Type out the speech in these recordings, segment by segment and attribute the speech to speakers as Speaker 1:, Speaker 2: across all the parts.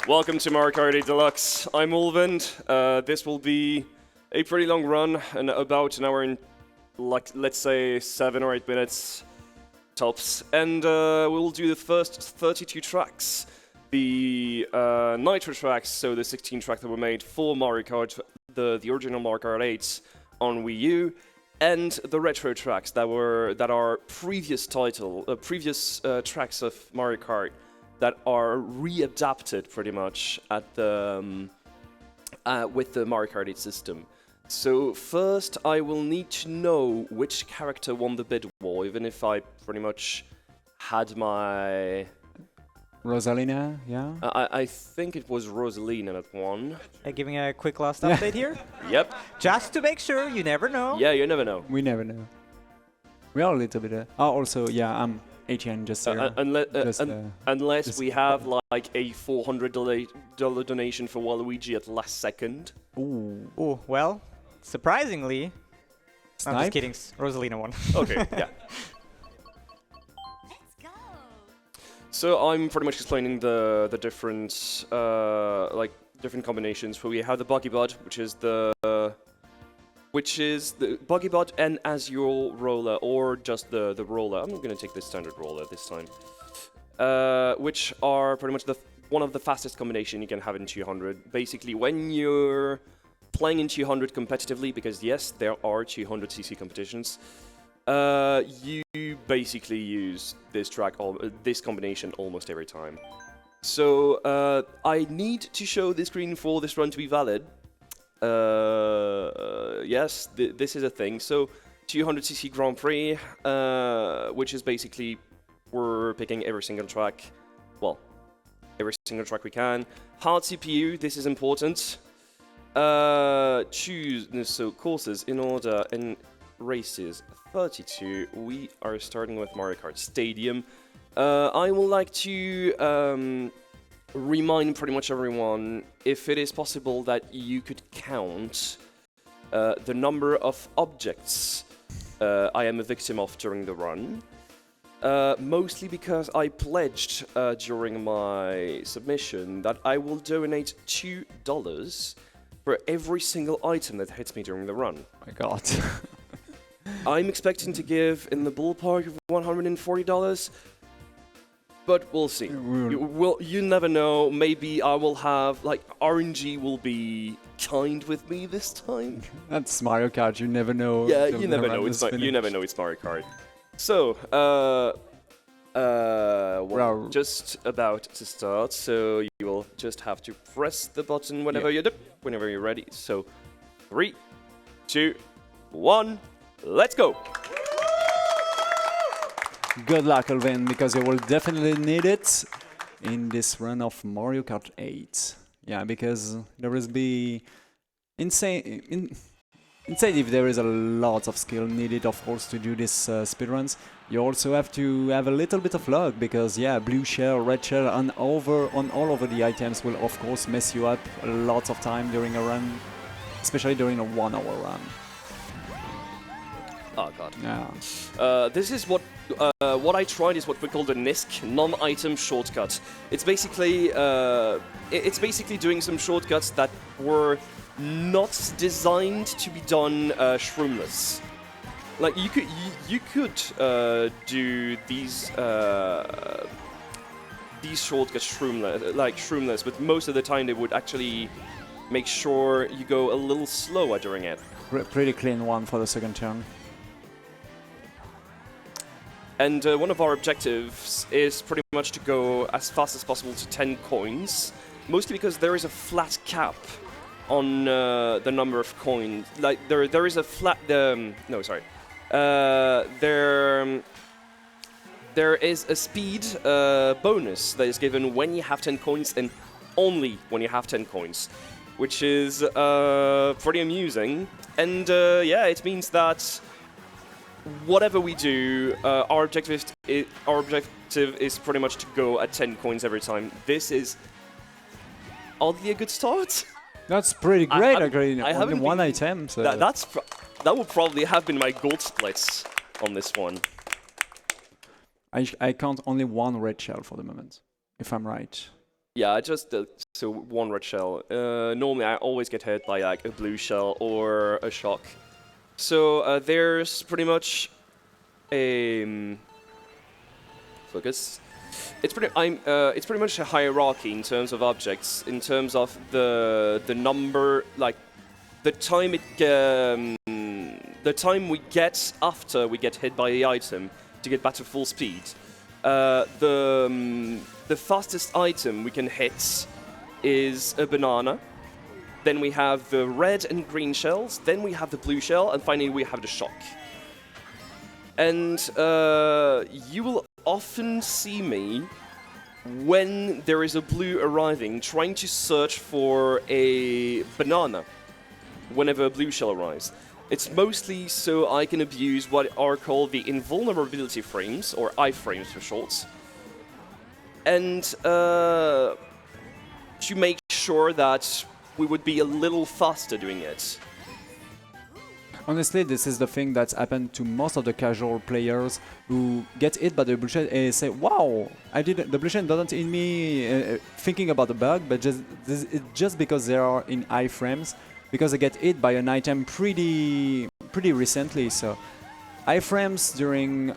Speaker 1: Welcome to Mario Kart 8 Deluxe. I'm Ulvind. This will be a pretty long run, and about an hour and let's say 7 or 8 minutes tops. And we'll do the first 32 tracks. The Nitro tracks, so the 16 tracks that were made for Mario Kart, the original Mario Kart 8 on Wii U, and the retro tracks that are previous tracks of Mario Kart that are readapted pretty much at the with the Mario Kart 8 system. So first, I will need to know which character won the bid war, even if I pretty much had my.
Speaker 2: Rosalina, yeah?
Speaker 1: I think it was Rosalina that won.
Speaker 3: Giving a quick last update here.
Speaker 1: Yep.
Speaker 3: Just to make sure, you never know.
Speaker 1: Yeah, you never know.
Speaker 2: We never know. We are a little bit... also, yeah, I'm Etienne, just
Speaker 1: unless we have like a $400 donation for Waluigi at last second.
Speaker 2: Ooh.
Speaker 3: Oh, well, surprisingly...
Speaker 2: Snipe?
Speaker 3: I'm just kidding, Rosalina won.
Speaker 1: Okay, yeah. So I'm pretty much explaining the different different combinations. Where we have the buggy bud, which is the buggy bud and Azure roller, or just the roller. I'm going to take the standard roller this time, which are pretty much one of the fastest combination you can have in 200. Basically, when you're playing in 200 competitively, because yes, there are 200cc competitions. You basically use this this combination almost every time. So I need to show this screen for this run to be valid. Yes, this is a thing. So 200cc Grand Prix, which is basically we're picking every single track. Well, every single track we can. Hard CPU, this is important. Choose courses in order and races. 32, we are starting with Mario Kart Stadium. I would like to remind pretty much everyone, if it is possible, that you could count the number of objects I am a victim of during the run. Mostly because I pledged during my submission that I will donate $2 for every single item that hits me during the run.
Speaker 2: Oh my god.
Speaker 1: I'm expecting to give in the ballpark of $140, but we'll see. You never know. Maybe I will have, RNG will be kind with me this time.
Speaker 2: That's Mario Kart, you never know.
Speaker 1: Yeah, you never know. You never know it's Mario Kart. So, we're just about to start, so you will just have to press the button whenever you're ready. So, 3, 2, 1. Let's go!
Speaker 2: Good luck, Ulvind, because you will definitely need it in this run of Mario Kart 8. Yeah, because there will be insane if there is a lot of skill needed, of course, to do this speedruns. You also have to have a little bit of luck, because yeah, blue shell, red shell, and all over the items will of course mess you up a lot of time during a run, especially during a 1 hour run.
Speaker 1: Oh god.
Speaker 2: Yeah.
Speaker 1: This is what I tried is what we call the NISC, non-item shortcut. It's basically doing some shortcuts that were not designed to be done shroomless. Like you could do these shortcuts shroomless, but most of the time they would actually make sure you go a little slower during it.
Speaker 2: Pretty clean one for the second turn.
Speaker 1: And one of our objectives is pretty much to go as fast as possible to 10 coins, mostly because there is a flat cap on the number of coins. Like there is a flat. No, sorry. There is a speed bonus that is given when you have 10 coins and only when you have 10 coins, which is pretty amusing. And yeah, it means that whatever we do, our objective is pretty much to go at 10 coins every time. This is oddly a good start.
Speaker 2: That's pretty great, actually.
Speaker 1: I
Speaker 2: only one item. So
Speaker 1: that would probably have been my gold splits on this one.
Speaker 2: I count only one red shell for the moment, if I'm right.
Speaker 1: Yeah, I just so one red shell. Normally, I always get hit by like a blue shell or a shock. So there's pretty much a focus. It's pretty much a hierarchy in terms of objects, in terms of the number, like the time the time we get after we get hit by the item to get back to full speed. The fastest item we can hit is a banana. Then we have the red and green shells. Then we have the blue shell, and finally we have the shock. And you will often see me when there is a blue arriving, trying to search for a banana whenever a blue shell arrives. It's mostly so I can abuse what are called the invulnerability frames, or iframes for short, and to make sure that we would be a little faster doing it.
Speaker 2: Honestly, this is the thing that's happened to most of the casual players who get hit by the blue shell and say, "Wow, the blue shell doesn't hit me," thinking about the bug, but it's just because they are in iframes, because they get hit by an item pretty recently. So iframes during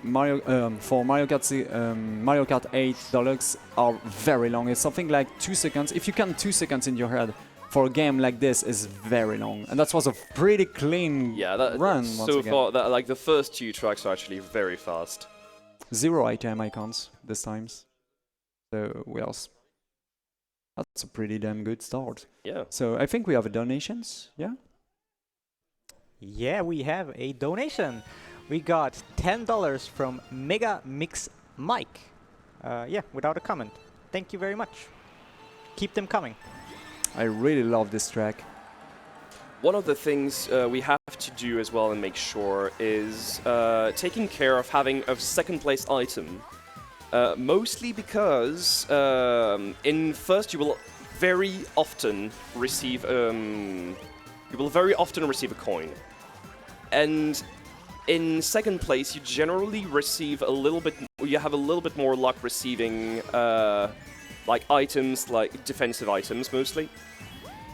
Speaker 2: for Mario Kart 8 Deluxe are very long. It's something like 2 seconds. If you count 2 seconds in your head, for a game like this is very long, and that was a pretty clean run.
Speaker 1: So far, like the first 2 tracks are actually very fast.
Speaker 2: 0 item icons this times. So that's a pretty damn good start.
Speaker 1: Yeah.
Speaker 2: So I think we have donations. Yeah.
Speaker 3: Yeah, we have a donation. We got $10 from Mega Mix Mike. Yeah, without a comment. Thank you very much. Keep them coming.
Speaker 2: I really love this track.
Speaker 1: One of the things we have to do as well and make sure is taking care of having a second place item. Mostly because in first you will very often receive a coin, and in second place you generally receive a little bit. You have a little bit more luck receiving like items, like defensive items mostly.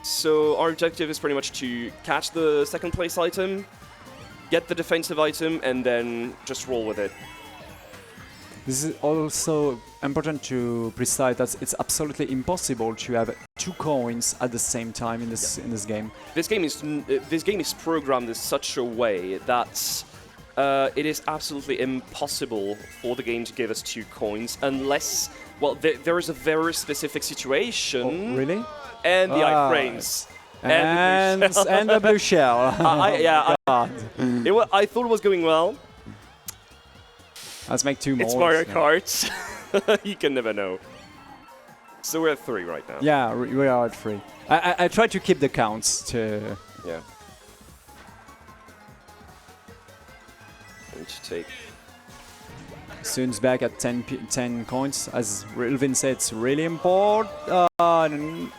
Speaker 1: So our objective is pretty much to catch the second place item, get the defensive item, and then just roll with it.
Speaker 2: This is also important to precise that it's absolutely impossible to have 2 coins at the same time in this game.
Speaker 1: This game is programmed in such a way that it is absolutely impossible for the game to give us 2 coins unless, well, there is a very specific situation.
Speaker 2: Oh, really?
Speaker 1: And the iframes.
Speaker 2: And the blue shell.
Speaker 1: I thought it was going well.
Speaker 2: Let's make 2 more.
Speaker 1: It's Mario Kart. You can never know. So we're at 3 right now.
Speaker 2: Yeah, we are at 3. I try to keep the counts to...
Speaker 1: Yeah. Need to take...
Speaker 2: Soon's back at 10 coins. As Ulvind said, it's really important.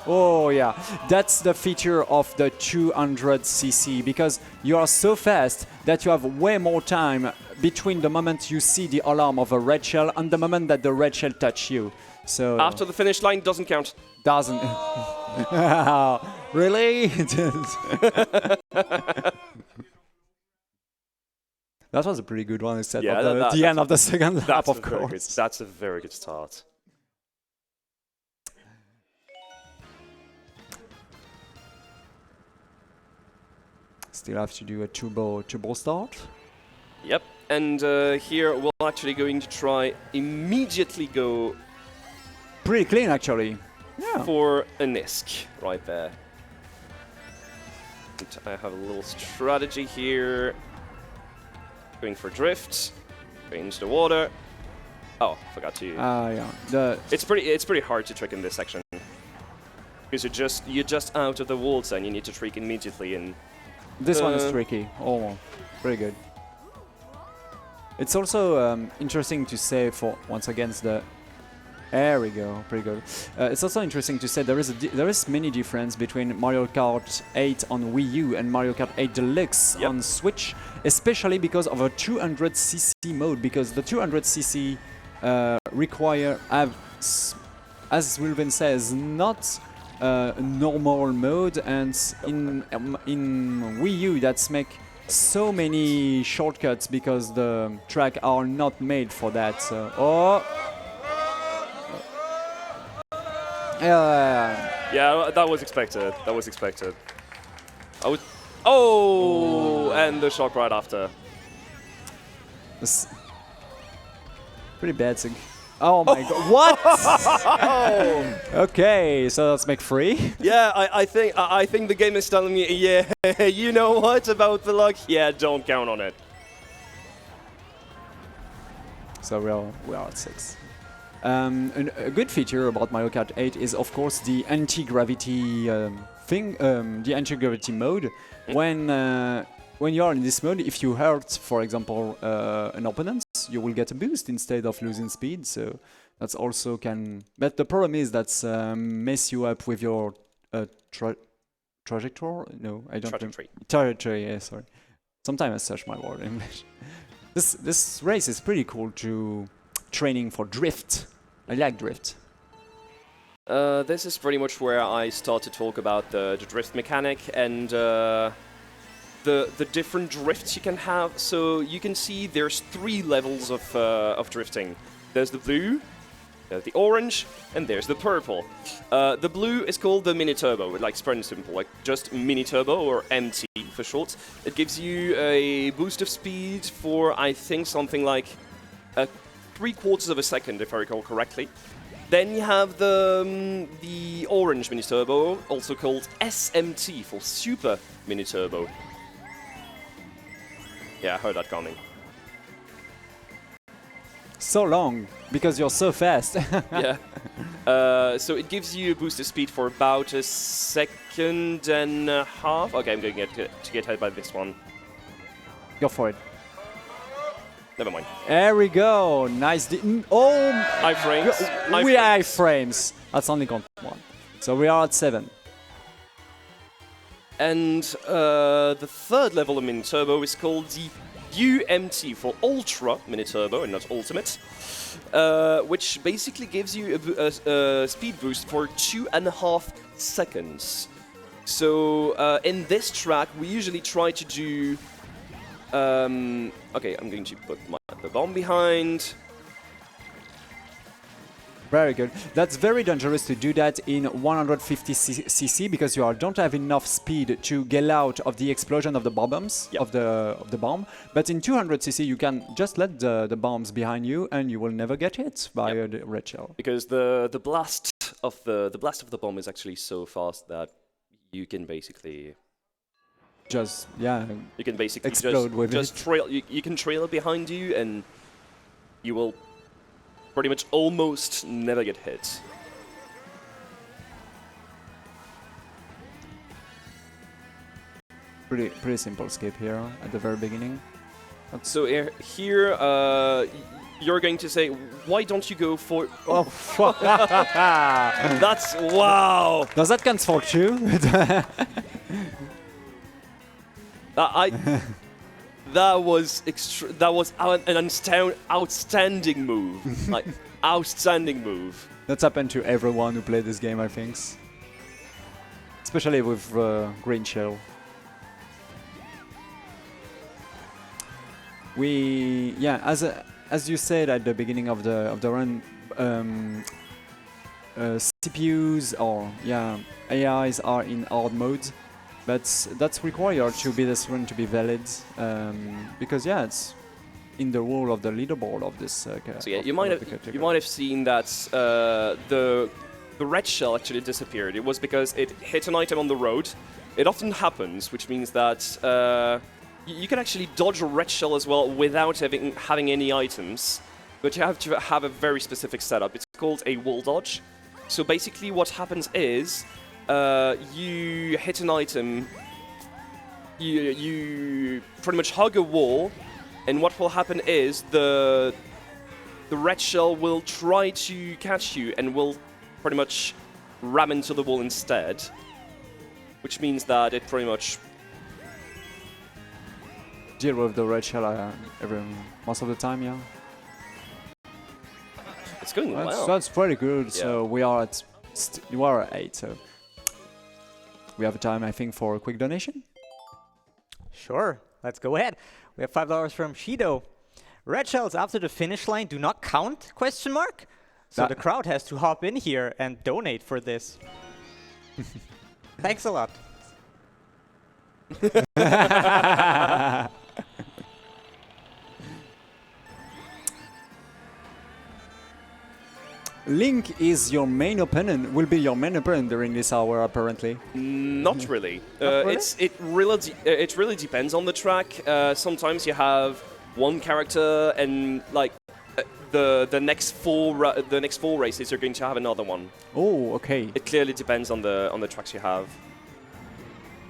Speaker 2: Oh yeah, that's the feature of the 200cc, because you are so fast that you have way more time between the moment you see the alarm of a red shell and the moment that the red shell touch you. So
Speaker 1: after the finish line doesn't count.
Speaker 2: Doesn't. Really? That was a pretty good one, except at the end of the second lap, of course.
Speaker 1: That's a very good start.
Speaker 2: Still have to do a turbo start.
Speaker 1: Yep, and here we're actually going to try immediately go...
Speaker 2: Pretty clean, actually. Yeah.
Speaker 1: For a Nisk right there. And I have a little strategy here. Going for drift. Going into the water. Oh, forgot to...
Speaker 2: yeah.
Speaker 1: It's pretty hard to trick in this section. Because you're just out of the water and you need to trick immediately and...
Speaker 2: This one is tricky. Oh, very good. It's also interesting to say for once again the. There we go, pretty good. It's also interesting to say there is many difference between Mario Kart 8 on Wii U and Mario Kart 8 Deluxe on Switch, especially because of a 200cc mode. Because the 200cc as Ulvind says, not a normal mode, and in Wii U that's make so many shortcuts because the track are not made for that. So,
Speaker 1: Yeah, that was expected. That was expected. I was. Oh, and the shock right after.
Speaker 2: it's pretty bad thing. Oh my god! What? Okay, so let's make 3.
Speaker 1: Yeah, I think the game is telling me, yeah, you know what about the luck? Yeah, don't count on it.
Speaker 2: So we are at 6. A good feature about Mario Kart 8 is, of course, the anti-gravity the anti-gravity mode. When you are in this mode, if you hurt, for example, an opponent, you will get a boost instead of losing speed. So that's also can. But the problem is that's mess you up with your trajectory. No, I don't. Trajectory. Yeah, sorry. Sometimes I search my word in English. This race is pretty cool to training for drift. I like drift.
Speaker 1: This is pretty much where I start to talk about the drift mechanic and the different drifts you can have. So you can see there's 3 levels of drifting. There's the blue, there's the orange, and there's the purple. The blue is called the mini turbo, like it's pretty simple, like just mini turbo or MT for short. It gives you a boost of speed for I think something like 3/4 of a second, if I recall correctly. Then you have the orange mini turbo, also called SMT for super mini turbo. Yeah, I heard that coming.
Speaker 2: So long because you're so fast.
Speaker 1: Yeah. So it gives you a boost of speed for about a second and a half. Okay, I'm going to get hit by this one.
Speaker 2: Go for it.
Speaker 1: Never mind.
Speaker 2: There we go. Nice. Oh,
Speaker 1: Iframes.
Speaker 2: we are iframes. That's only count 1. So we are at 7.
Speaker 1: And the third level of mini turbo is called the UMT for Ultra Mini Turbo and not Ultimate, which basically gives you a speed boost for 2.5 seconds. So in this track, we usually try to do. Okay, I'm going to put the bomb behind.
Speaker 2: Very good. That's very dangerous to do that in 150cc because you don't have enough speed to get out of the explosion of the bombs,
Speaker 1: yep.
Speaker 2: of the bomb. But in 200cc, you can just let the bombs behind you, and you will never get hit by the red shell.
Speaker 1: Because the blast of the bomb is actually so fast that you can basically
Speaker 2: you
Speaker 1: can basically
Speaker 2: explode with
Speaker 1: just
Speaker 2: it.
Speaker 1: trail. You can trail it behind you, and you will pretty much almost never get hit.
Speaker 2: Pretty simple skip here at the very beginning.
Speaker 1: So here, you're going to say, why don't you go for?
Speaker 2: Oh,
Speaker 1: That's wow.
Speaker 2: Does that count for 2?
Speaker 1: That was an outstanding move. Like outstanding move.
Speaker 2: That's happened to everyone who played this game, I think. Especially with green shell. As you said at the beginning of the run, CPUs or AIs are in hard mode. But that's required to be this run to be valid, because it's in the rule of the leaderboard of this.
Speaker 1: So you might have seen that the red shell actually disappeared. It was because it hit an item on the road. It often happens, which means that you can actually dodge a red shell as well without having any items. But you have to have a very specific setup. It's called a wall dodge. So basically, what happens is. You hit an item, you pretty much hug a wall, and what will happen is the red shell will try to catch you and will pretty much ram into the wall instead, which means that it pretty much
Speaker 2: deal with the red shell most of the time,
Speaker 1: going well.
Speaker 2: That's pretty good.
Speaker 1: Yeah.
Speaker 2: So we are at you are at 8. So we have time, I think, for a quick donation.
Speaker 3: Sure, let's go ahead. We have $5 from Shido. Red shells after the finish line do not count? Question mark. So
Speaker 2: That-
Speaker 3: the crowd has to hop in here and donate for this. Thanks a lot.
Speaker 2: Link is your main opponent. Will be your main opponent during this hour, apparently.
Speaker 1: Not really.
Speaker 3: Not really?
Speaker 1: It really depends on the track. Sometimes you have one character, and like the next four races, you're going to have another one.
Speaker 2: Oh, okay.
Speaker 1: It clearly depends on the tracks you have.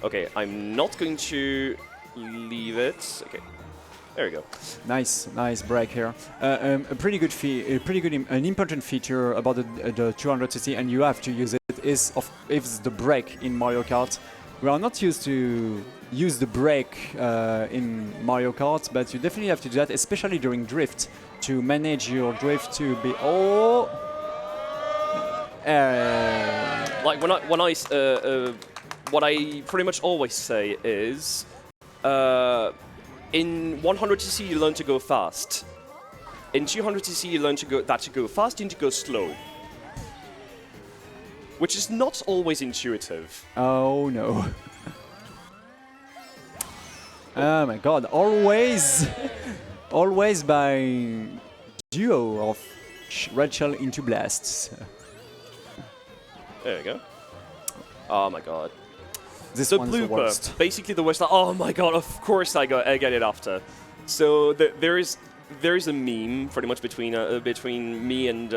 Speaker 1: Okay, I'm not going to leave it. Okay, there we go.
Speaker 2: Nice break here. A pretty good an important feature about the 200cc, and you have to use it, is the brake in Mario Kart. We are not used to use the brake in Mario Kart, but you definitely have to do that, especially during drift, to manage your drift to be
Speaker 1: Like what I pretty much always say is, in 100cc you learn to go fast. In 200cc you learn to go fast and to go slow, which is not always intuitive.
Speaker 2: Oh no. Oh my god, always by duo of red shell into blasts.
Speaker 1: There we go. Oh my god.
Speaker 2: This
Speaker 1: The
Speaker 2: one's the
Speaker 1: blooper,
Speaker 2: worst.
Speaker 1: basically the worst. Oh my god! Of course I get it after. So there is a meme pretty much between me and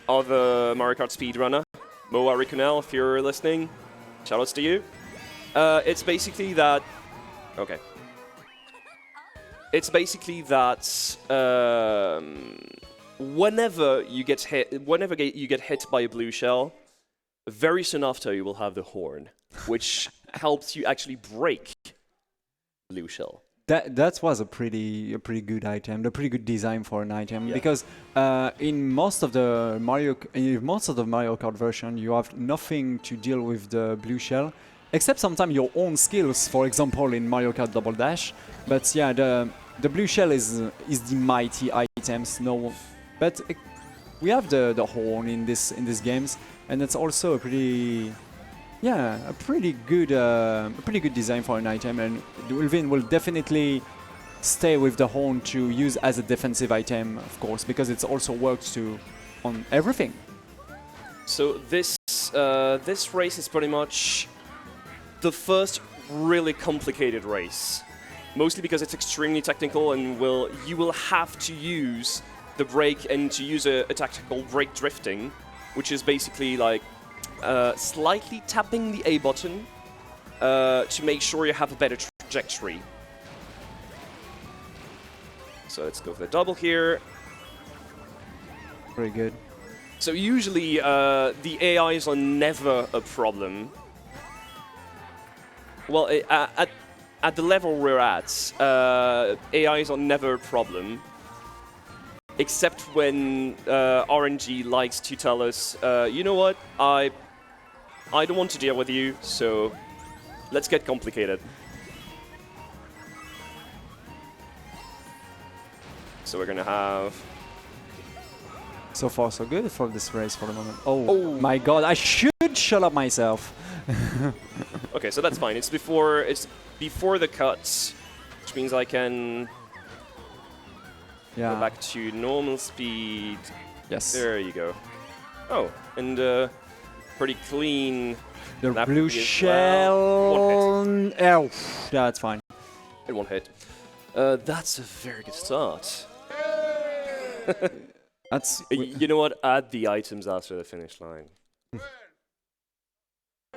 Speaker 1: other Mario Kart speedrunner, Moa Riconel. If you're listening, shoutouts to you. It's basically that. Okay. It's basically that whenever you get hit by a blue shell, very soon after you will have the horn, which helps you actually break blue shell.
Speaker 2: That was a pretty good item, a pretty good design for an item,
Speaker 1: Yeah.
Speaker 2: because in most of the Mario Kart version, you have nothing to deal with the blue shell, except sometimes your own skills. For example, in Mario Kart Double Dash. But yeah, the blue shell is the mighty items. No, but we have the horn in these games, and it's also a pretty good design for an item, and Ulvind will definitely stay with the horn to use as a defensive item, of course, because it also works on everything.
Speaker 1: So this race is pretty much the first really complicated race, mostly because it's extremely technical, and you will have to use the brake and to use a tactical brake drifting, which is basically like slightly tapping the A button to make sure you have a better trajectory. So let's go for the double here.
Speaker 2: Very good.
Speaker 1: So usually the AIs are never a problem. Well, at the level we're at, AIs are never a problem. Except when RNG likes to tell us, you know what, I don't want to deal with you, so let's get complicated. So we're gonna have...
Speaker 2: So far, so good for this race for the moment. Oh my god, I should shut up myself.
Speaker 1: Okay, so that's fine. It's before the cuts, which means I can go back to normal speed.
Speaker 2: Yes.
Speaker 1: There you go. Oh, and pretty clean.
Speaker 2: The
Speaker 1: That
Speaker 2: blue
Speaker 1: would be as
Speaker 2: shell.
Speaker 1: well.
Speaker 2: Oh, that's fine.
Speaker 1: It won't hit. That's a very good start.
Speaker 2: That's.
Speaker 1: You know what? Add the items after the finish line.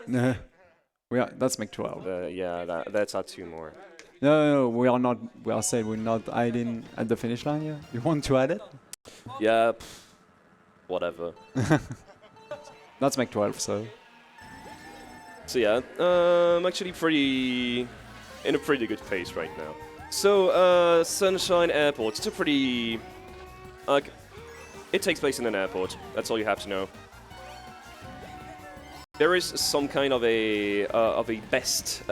Speaker 2: That's make 12.
Speaker 1: Yeah, that's add 2 more.
Speaker 2: No, we are not. We are saying we're not adding at the finish line. Yeah, you want to add it?
Speaker 1: Yeah, whatever.
Speaker 2: That's make 12. So
Speaker 1: yeah, I'm actually in a pretty good pace right now. So Sunshine Airport. It's a pretty It takes place in an airport. That's all you have to know. There is some kind of a best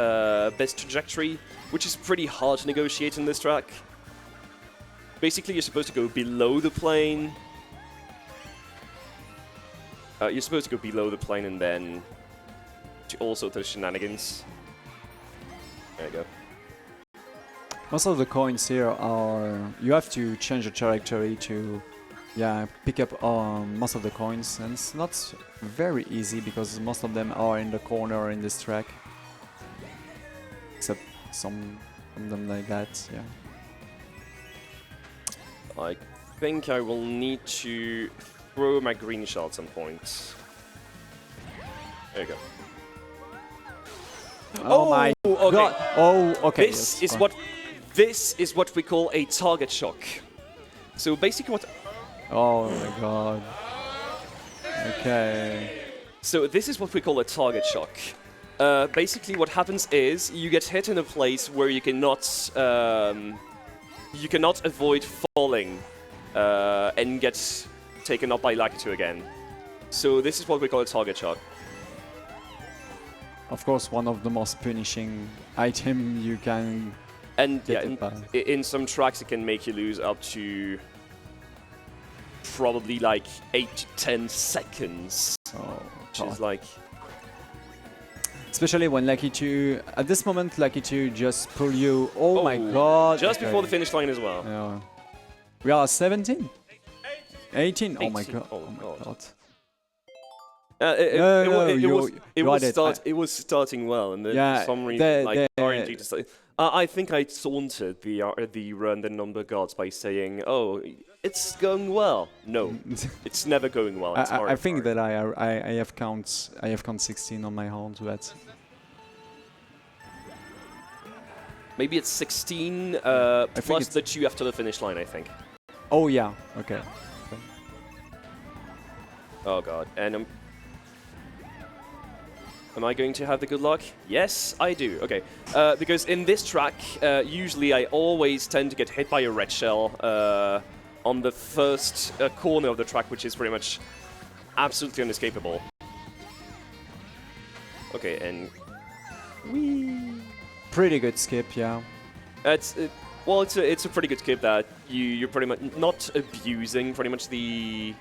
Speaker 1: trajectory, which is pretty hard to negotiate in this track. Basically, you're supposed to go below the plane. You're supposed to go below the plane and then to also the shenanigans. There you go.
Speaker 2: Most of the coins here are... You have to change the trajectory to pick up most of the coins, and it's not very easy because most of them are in the corner in this track. Except some of them like that, yeah.
Speaker 1: I think I will need to throw my green shell at some point. There you go.
Speaker 2: Oh my
Speaker 1: okay.
Speaker 2: god! Oh, okay.
Speaker 1: This is what we call a target shock. So basically what...
Speaker 2: Oh my god. Okay.
Speaker 1: So this is what we call a target shock. Basically what happens is you get hit in a place where you cannot avoid falling and get taken up by Lakitu again. So this is what we call a target shock.
Speaker 2: Of course, one of the most punishing item you can
Speaker 1: And
Speaker 2: get
Speaker 1: yeah, in some tracks it can make you lose up to probably like 8 to 10 seconds.
Speaker 2: Oh,
Speaker 1: Which is like...
Speaker 2: Especially when Lakitu, at this moment, Lakitu just pull you. Oh my god!
Speaker 1: Just before the finish line as well.
Speaker 2: Yeah. We are 17? 18? Oh my
Speaker 1: 18.
Speaker 2: god!
Speaker 1: Oh
Speaker 2: Oh my
Speaker 1: god.
Speaker 2: god!
Speaker 1: It was starting well, and then
Speaker 2: Yeah,
Speaker 1: for some reason, like
Speaker 2: the-
Speaker 1: RNG decided. I think I taunted the random number gods by saying, "Oh, it's going well." No, it's never going well. It's
Speaker 2: I think that I have count 16 on my horn to that.
Speaker 1: Maybe it's 16 plus the 2 after the finish line, I think.
Speaker 2: Oh yeah, okay.
Speaker 1: Oh god, and am I going to have the good luck? Yes, I do. Okay, because in this track, usually I always tend to get hit by a red shell on the first corner of the track, which is pretty much absolutely unescapable. Okay, and
Speaker 2: Pretty good skip, yeah.
Speaker 1: it's a pretty good skip that you're pretty much not abusing pretty much the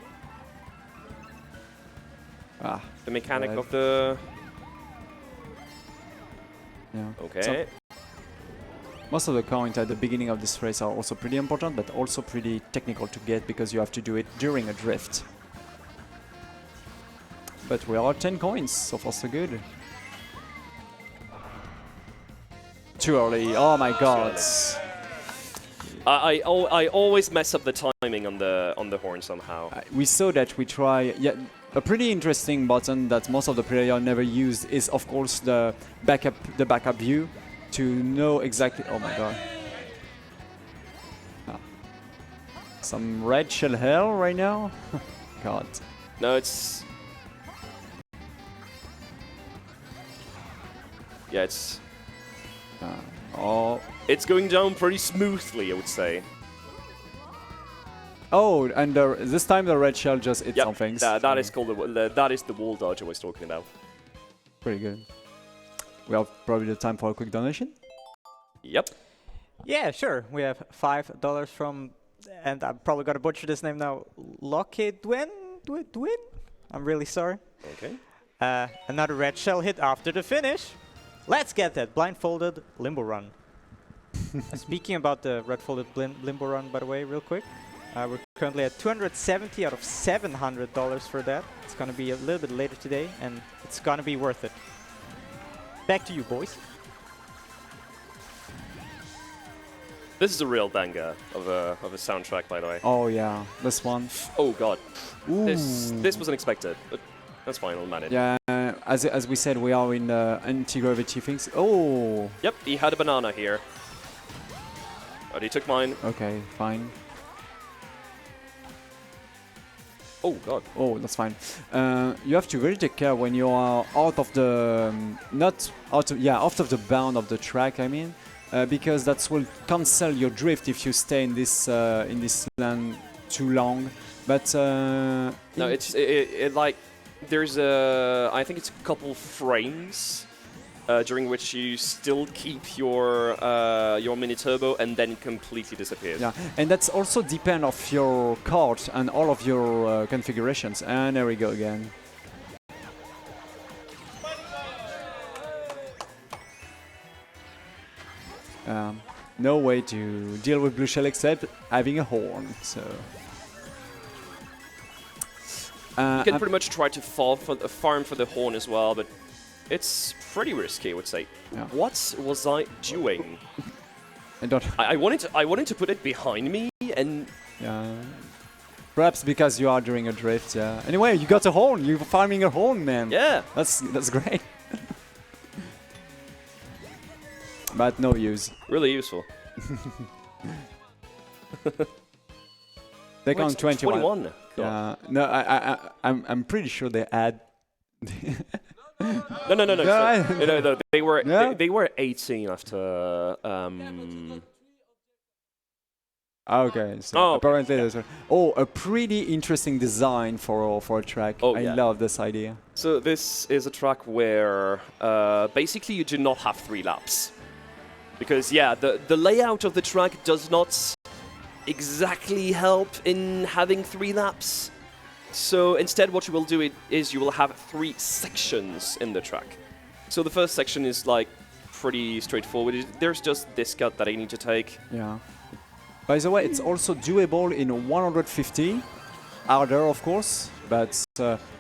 Speaker 1: mechanic
Speaker 2: right.
Speaker 1: of the.
Speaker 2: Yeah.
Speaker 1: Okay.
Speaker 2: So, most of the coins at the beginning of this race are also pretty important, but also pretty technical to get because you have to do it during a drift. But we are 10 coins, so far so good. Too early. Oh my god.
Speaker 1: I always mess up the timing on the horn somehow.
Speaker 2: We saw that we try. Yeah, a pretty interesting button that most of the players never used is of course the backup view to know exactly. Oh my god. Some red shell hell right now. God.
Speaker 1: No, it's. Yeah, it's.
Speaker 2: Oh.
Speaker 1: It's going down pretty smoothly, I would say.
Speaker 2: Oh, and this time the red shell just hit some things.
Speaker 1: That is called that is the wall dodge I was talking about.
Speaker 2: Pretty good. We have probably the time for a quick donation.
Speaker 1: Yep.
Speaker 3: Yeah, sure. We have $5 from, and I'm probably gonna butcher this name now. Lockheed Dwin? I'm really sorry.
Speaker 1: Okay.
Speaker 3: Another red shell hit after the finish. Let's get that blindfolded limbo run. Speaking about the red-folded limbo run, by the way, real quick. We're currently at $270 out of $700 for that. It's gonna be a little bit later today, and it's gonna be worth it. Back to you, boys.
Speaker 1: This is a real banger of a soundtrack, by the way.
Speaker 2: Oh yeah, this one.
Speaker 1: Oh god.
Speaker 2: Ooh.
Speaker 1: This was unexpected, but that's fine, I'll manage.
Speaker 2: Yeah, as we said, we are in anti-gravity things. Oh.
Speaker 1: Yep, he had a banana here. But he took mine.
Speaker 2: Okay, fine.
Speaker 1: Oh god.
Speaker 2: Oh, that's fine. You have to really take care when you are out of the out of the bound of the track. I mean, because that will cancel your drift if you stay in this lane too long. But
Speaker 1: No, it like there's I think it's a couple frames during which you still keep your mini turbo and then it completely disappears.
Speaker 2: yeah, and that's also depend of your kart and all of your configurations. And there we go again. No way to deal with blue shell except having a horn. So
Speaker 1: You can pretty much try to farm for the horn as well, but it's pretty risky, I would say.
Speaker 2: Yeah.
Speaker 1: What was I doing?
Speaker 2: I don't.
Speaker 1: I wanted to put it behind me, and
Speaker 2: Yeah. Perhaps because you are doing a drift. Yeah. Anyway, you got a horn. You're farming a horn, man.
Speaker 1: yeah,
Speaker 2: That's great. But no use.
Speaker 1: really useful.
Speaker 2: They count
Speaker 1: Wait,
Speaker 2: 21.
Speaker 1: 21.
Speaker 2: Yeah. No, I'm pretty sure they add.
Speaker 1: No.
Speaker 2: No,
Speaker 1: No, they were
Speaker 2: Yeah?
Speaker 1: they were 18 after.
Speaker 2: Okay, so
Speaker 1: Oh,
Speaker 2: apparently there's a pretty interesting design for a track.
Speaker 1: Oh,
Speaker 2: I
Speaker 1: yeah.
Speaker 2: love this idea.
Speaker 1: So this is a track where basically you do not have 3 laps. Because yeah, the layout of the track does not exactly help in having 3 laps. So instead what you will do is you will have 3 sections in the track. So the first section is like pretty straightforward. There's just this cut that I need to take.
Speaker 2: Yeah. By the way, it's also doable in 150, harder of course, but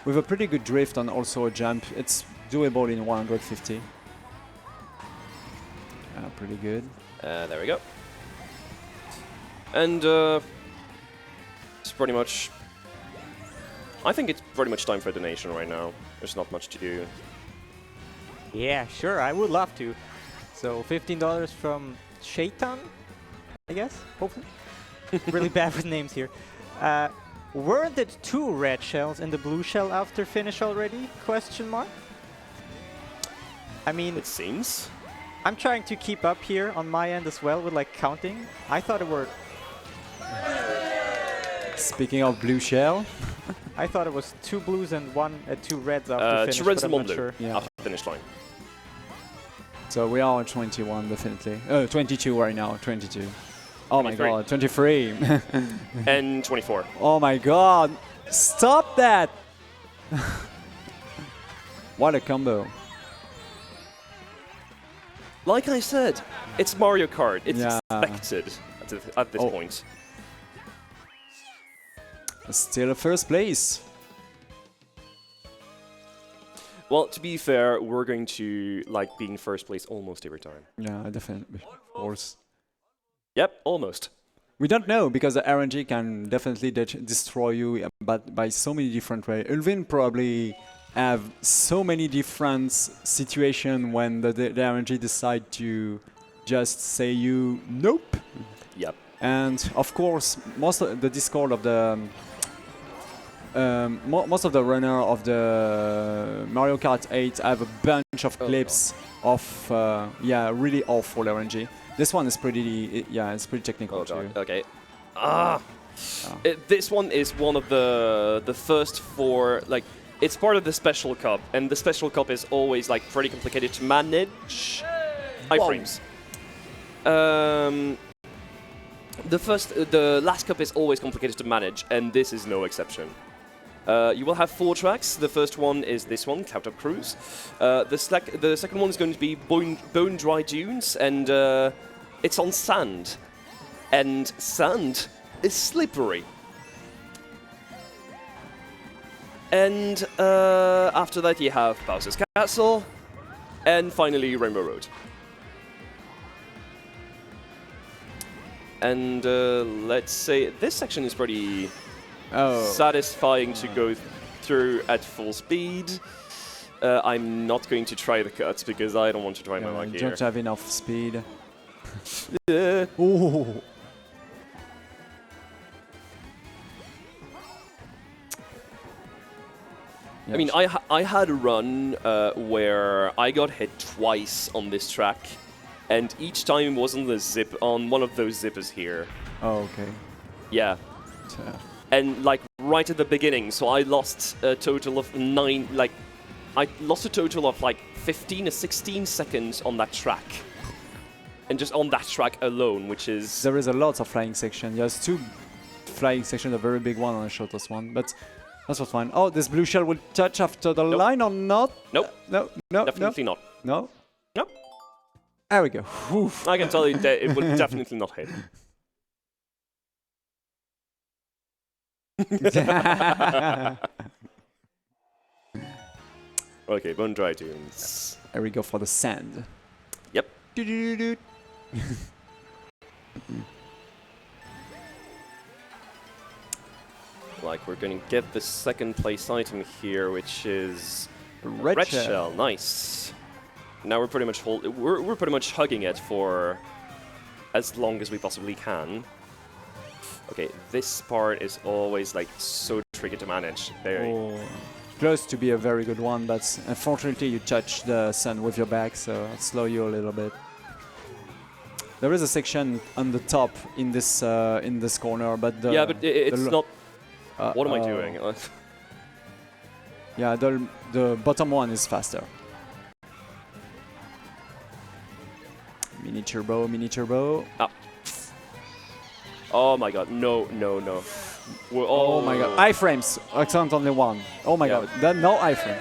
Speaker 2: with a pretty good drift and also a jump, it's doable in 150. Pretty good.
Speaker 1: There we go. And it's pretty much... I think it's pretty much time for a donation right now. There's not much to do.
Speaker 3: Yeah, sure, I would love to. So $15 from Shaitan, I guess, hopefully. Really bad with names here. Weren't it 2 red shells in the blue shell after finish already? Question mark. I mean,
Speaker 1: It seems.
Speaker 3: I'm trying to keep up here on my end as well with like counting. I thought it were.
Speaker 2: Speaking of blue shell,
Speaker 3: I thought it was 2 blues and 2 reds after finish.
Speaker 1: 2 reds
Speaker 3: but
Speaker 1: and
Speaker 3: I'm
Speaker 1: 1
Speaker 3: not
Speaker 1: blue
Speaker 3: sure.
Speaker 2: Yeah.
Speaker 1: after the finish line.
Speaker 2: so we are at 21 definitely. 22 right now, 22. Oh my
Speaker 1: 23.
Speaker 2: god, 23.
Speaker 1: And 24.
Speaker 2: Oh my god, stop that! What a combo.
Speaker 1: Like I said, it's Mario Kart. It's
Speaker 2: Yeah.
Speaker 1: expected at this
Speaker 2: Oh.
Speaker 1: point.
Speaker 2: Still a first place.
Speaker 1: Well, to be fair, we're going to like being first place almost every time.
Speaker 2: Yeah, definitely, of course.
Speaker 1: Yep, almost.
Speaker 2: We don't know because the RNG can definitely destroy you, but by so many different ways. Ulvind probably have so many different situations when the RNG decide to just say you nope.
Speaker 1: Yep.
Speaker 2: And of course, most of the Discord of the most of the runner of the Mario Kart 8 have a bunch of clips of yeah, really awful RNG. This one is pretty, yeah, it's pretty technical
Speaker 1: Oh
Speaker 2: too.
Speaker 1: god. Okay. This one is one of the first 4 like. It's part of the special cup, and the special cup is always like pretty complicated to manage. Iframes. The last cup is always complicated to manage, and this is no exception. You will have 4 tracks. The first one is this one, Cloud Cruise. The second one is going to be Bone Dry Dunes, and it's on sand. And sand is slippery. And after that you have Bowser's Castle, and finally Rainbow Road. And let's say this section is pretty satisfying to go through at full speed. I'm not going to try the cuts because I don't want to try my luck here.
Speaker 2: Don't have enough speed.
Speaker 1: Yeah.
Speaker 2: Ooh.
Speaker 1: I mean, I had a run where I got hit twice on this track, and each time was on one of those zippers here.
Speaker 2: Oh, okay.
Speaker 1: Yeah.
Speaker 2: So,
Speaker 1: And like right at the beginning, so I lost a total of 9, like, I lost a total of like 15 or 16 seconds on that track. And just on that track alone, which is...
Speaker 2: There is a lot of flying section. There's 2 flying sections, a very big one and a shortest one, but that's what's fine. Oh, this blue shell will touch after the line or not?
Speaker 1: Nope.
Speaker 2: No,
Speaker 1: Definitely not.
Speaker 2: No?
Speaker 1: Nope.
Speaker 2: There we go. Oof.
Speaker 1: I can tell you that it will definitely not hit. Okay, bone dry tunes.
Speaker 2: There we go for the sand.
Speaker 1: Yep. Like, we're gonna get the second place item here, which is
Speaker 2: Red shell.
Speaker 1: shell. Nice. Now we're pretty much we're pretty much hugging it for as long as we possibly can. Okay, this part is always like so tricky to manage. There.
Speaker 2: Oh, close to be a very good one, but unfortunately you touch the sun with your back, so it'll slow you a little bit. There is a section on the top in this corner, but
Speaker 1: yeah, but it's not. What am I doing?
Speaker 2: Yeah, the bottom one is faster. Mini turbo.
Speaker 1: Ah. Oh my god, no.
Speaker 2: Oh my god, iframes. Account only one. Oh my god, then no iframe.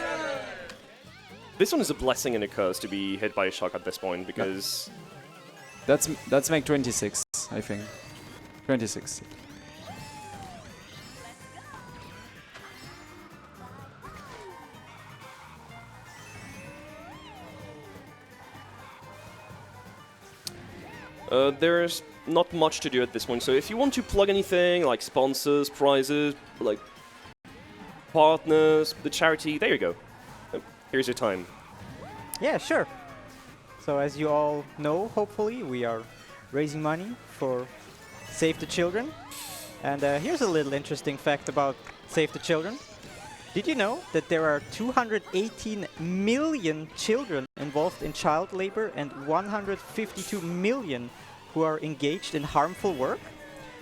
Speaker 1: This one is a blessing and a curse to be hit by a shock at this point, because...
Speaker 2: That's make 26, I think. 26.
Speaker 1: There's not much to do at this point, so if you want to plug anything, like sponsors, prizes, like partners, the charity, there you go. Here's your time.
Speaker 3: Yeah, sure. So as you all know, hopefully, we are raising money for Save the Children. And here's a little interesting fact about Save the Children. Did you know that there are 218 million children involved in child labor and 152 million who are engaged in harmful work?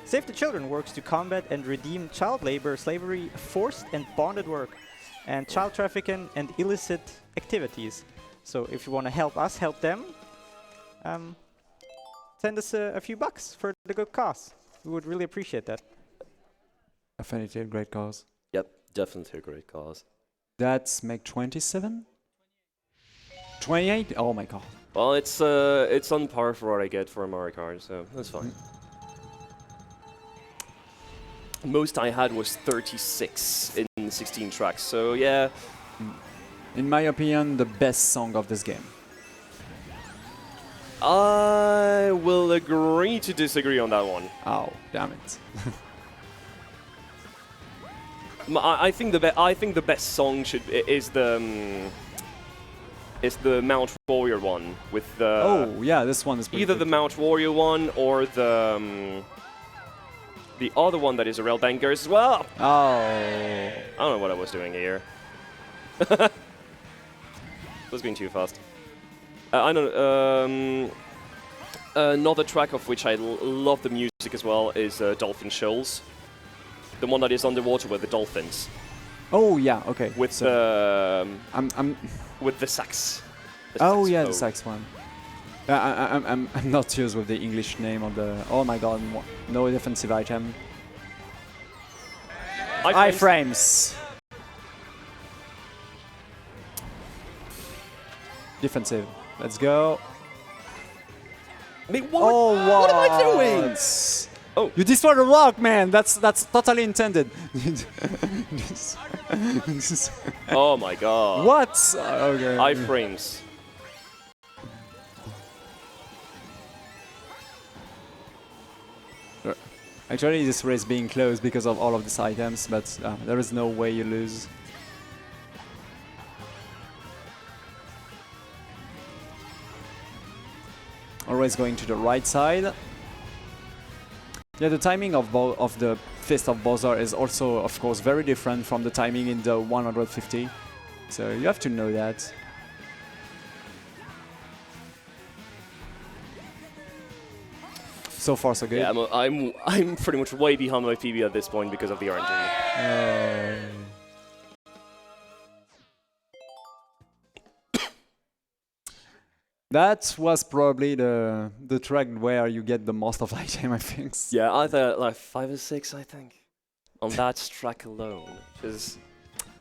Speaker 3: Save the Children works to combat and redeem child labor, slavery, forced and bonded work, and child trafficking and illicit activities. So if you want to help us help them, send us a few bucks for the good cause. We would really appreciate that.
Speaker 2: Definitely a great cause.
Speaker 1: Yep, definitely a great cause.
Speaker 2: That's make 27? 28? Oh my god.
Speaker 1: Well, it's on par for what I get for a Mario Kart, so that's fine. Most I had was 36 in 16 tracks, so yeah.
Speaker 2: In my opinion, the best song of this game.
Speaker 1: I will agree to disagree on that one.
Speaker 2: Oh, damn it.
Speaker 1: I think the best song is the Mount Warrior one with the.
Speaker 2: Oh yeah, this one is pretty
Speaker 1: either
Speaker 2: good.
Speaker 1: the Mount Warrior one or the other one that is a rail banger as well.
Speaker 2: Oh.
Speaker 1: I don't know what I was doing here. Was going too fast. I know. Another track of which I love the music as well is Dolphin Shoals. The one that is underwater with the dolphins.
Speaker 2: Oh yeah, okay.
Speaker 1: With
Speaker 2: so
Speaker 1: with the sax.
Speaker 2: Oh yeah, the sax one. I'm not used with the English name of the. Oh my god, no defensive item. Iframes. Defensive. Let's go.
Speaker 1: What am I doing? Oh,
Speaker 2: you destroyed a rock, man. That's totally intended.
Speaker 1: Oh my god.
Speaker 2: What? Okay.
Speaker 1: Iframes.
Speaker 2: Actually, this race being close because of all of these items, but there is no way you lose. Always going to the right side. Yeah, the timing of the Fist of Bowser is also, of course, very different from the timing in the 150. So you have to know that. So far, so good.
Speaker 1: Yeah, I'm pretty much way behind my PB at this point because of the RNG.
Speaker 2: That was probably the track where you get the most of item, I think.
Speaker 1: Yeah, either like 5 or 6, I think, on that track alone. Is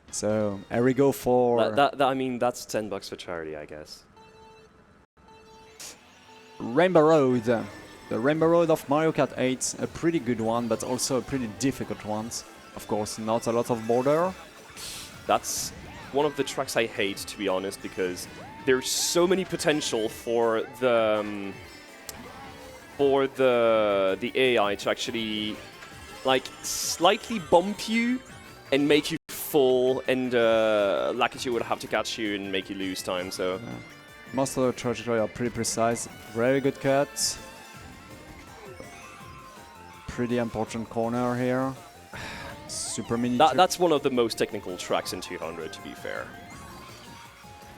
Speaker 2: So here we go for
Speaker 1: I mean, that's $10 for charity, I guess.
Speaker 2: Rainbow Road. The Rainbow Road of Mario Kart 8, a pretty good one, but also a pretty difficult one. Of course, not a lot of border.
Speaker 1: That's one of the tracks I hate, to be honest, because there's so many potential for the AI to actually like slightly bump you and make you fall, and Lakitu would have to catch you and make you lose time. So
Speaker 2: yeah. Most of the trajectory are pretty precise. Very good cut. Pretty important corner here. Super mini.
Speaker 1: That's one of the most technical tracks in 200, to be fair.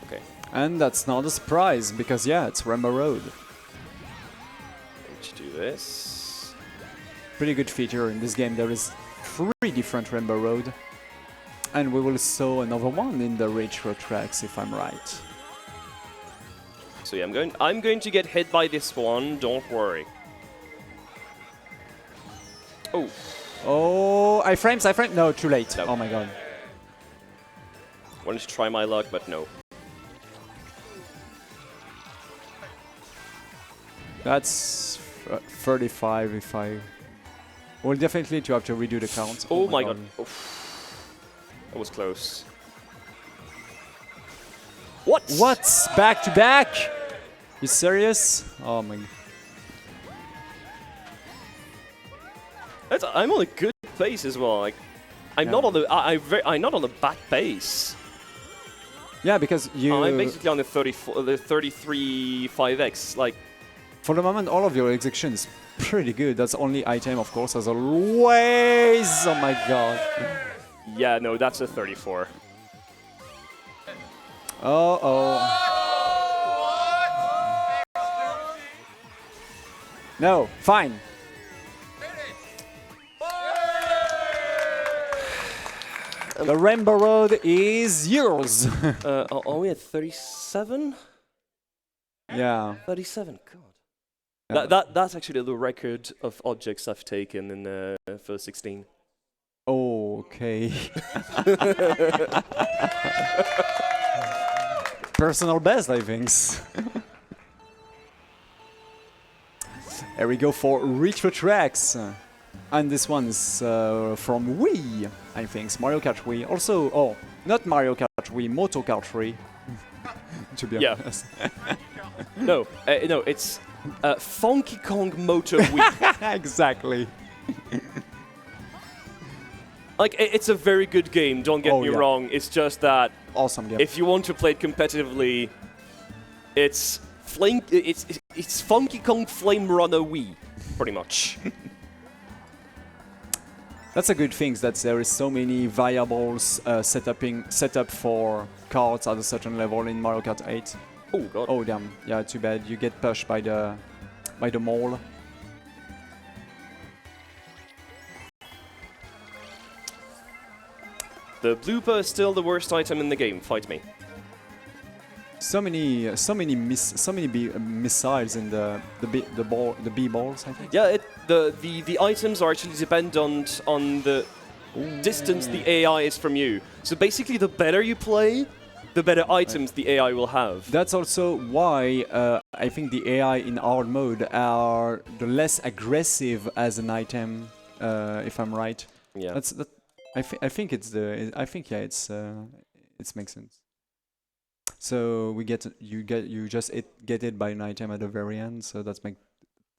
Speaker 1: Okay.
Speaker 2: And that's not a surprise, because yeah, it's Rainbow Road.
Speaker 1: Let's do this.
Speaker 2: Pretty good feature in this game. There is 3 different Rainbow Road. And we will saw another one in the retro tracks, if I'm right.
Speaker 1: So yeah, I'm going to get hit by this one, don't worry. Oh.
Speaker 2: Oh, I frames. No, too late.
Speaker 1: No.
Speaker 2: Oh my god.
Speaker 1: Wanted to try my luck, but no.
Speaker 2: That's 35 if I... We'll definitely have to redo the count.
Speaker 1: Oh my god. Oof. That was close. What?
Speaker 2: What? Back to back? You serious? Oh my...
Speaker 1: I'm on a good pace as well. Like, I'm not on the I'm not on the bad pace.
Speaker 2: Yeah, because you...
Speaker 1: I'm basically on the 33 5x. Like,
Speaker 2: for the moment, all of your execution is pretty good. That's only item, of course, as always. Oh my god.
Speaker 1: yeah, no, that's a 34.
Speaker 2: Oh. No, fine. The Rainbow Road is yours.
Speaker 1: Are we at 37?
Speaker 2: Yeah.
Speaker 1: 37, God.
Speaker 2: Yeah.
Speaker 1: That's actually the record of objects I've taken in the first 16.
Speaker 2: Okay. Personal best, I think. Here we go for retro tracks. And this one is from Wii, I think. Mario Kart Wii. Also, oh, not Mario Kart Wii, Moto Kart Wii. To be honest.
Speaker 1: No, it's Funky Kong Moto Wii.
Speaker 2: Exactly.
Speaker 1: Like, it's a very good game, don't get me wrong. It's just that
Speaker 2: awesome game.
Speaker 1: If you want to play it competitively, it's Funky Kong Flame Runner Wii, pretty much.
Speaker 2: That's a good thing, that there is so many variables set up for carts at a certain level in Mario Kart 8.
Speaker 1: Oh god.
Speaker 2: Oh damn. Yeah, too bad. You get pushed by the mole.
Speaker 1: The blooper is still the worst item in the game. Fight me.
Speaker 2: So many missiles in the B balls, I think.
Speaker 1: Yeah, the items are actually dependent on the distance the AI is from you. So basically, the better you play, the better items the AI will have.
Speaker 2: That's also why I think the AI in hard mode are the less aggressive as an item, if I'm right.
Speaker 1: Yeah.
Speaker 2: I think it's it makes sense. So you just get it by an item at the very end. So that's make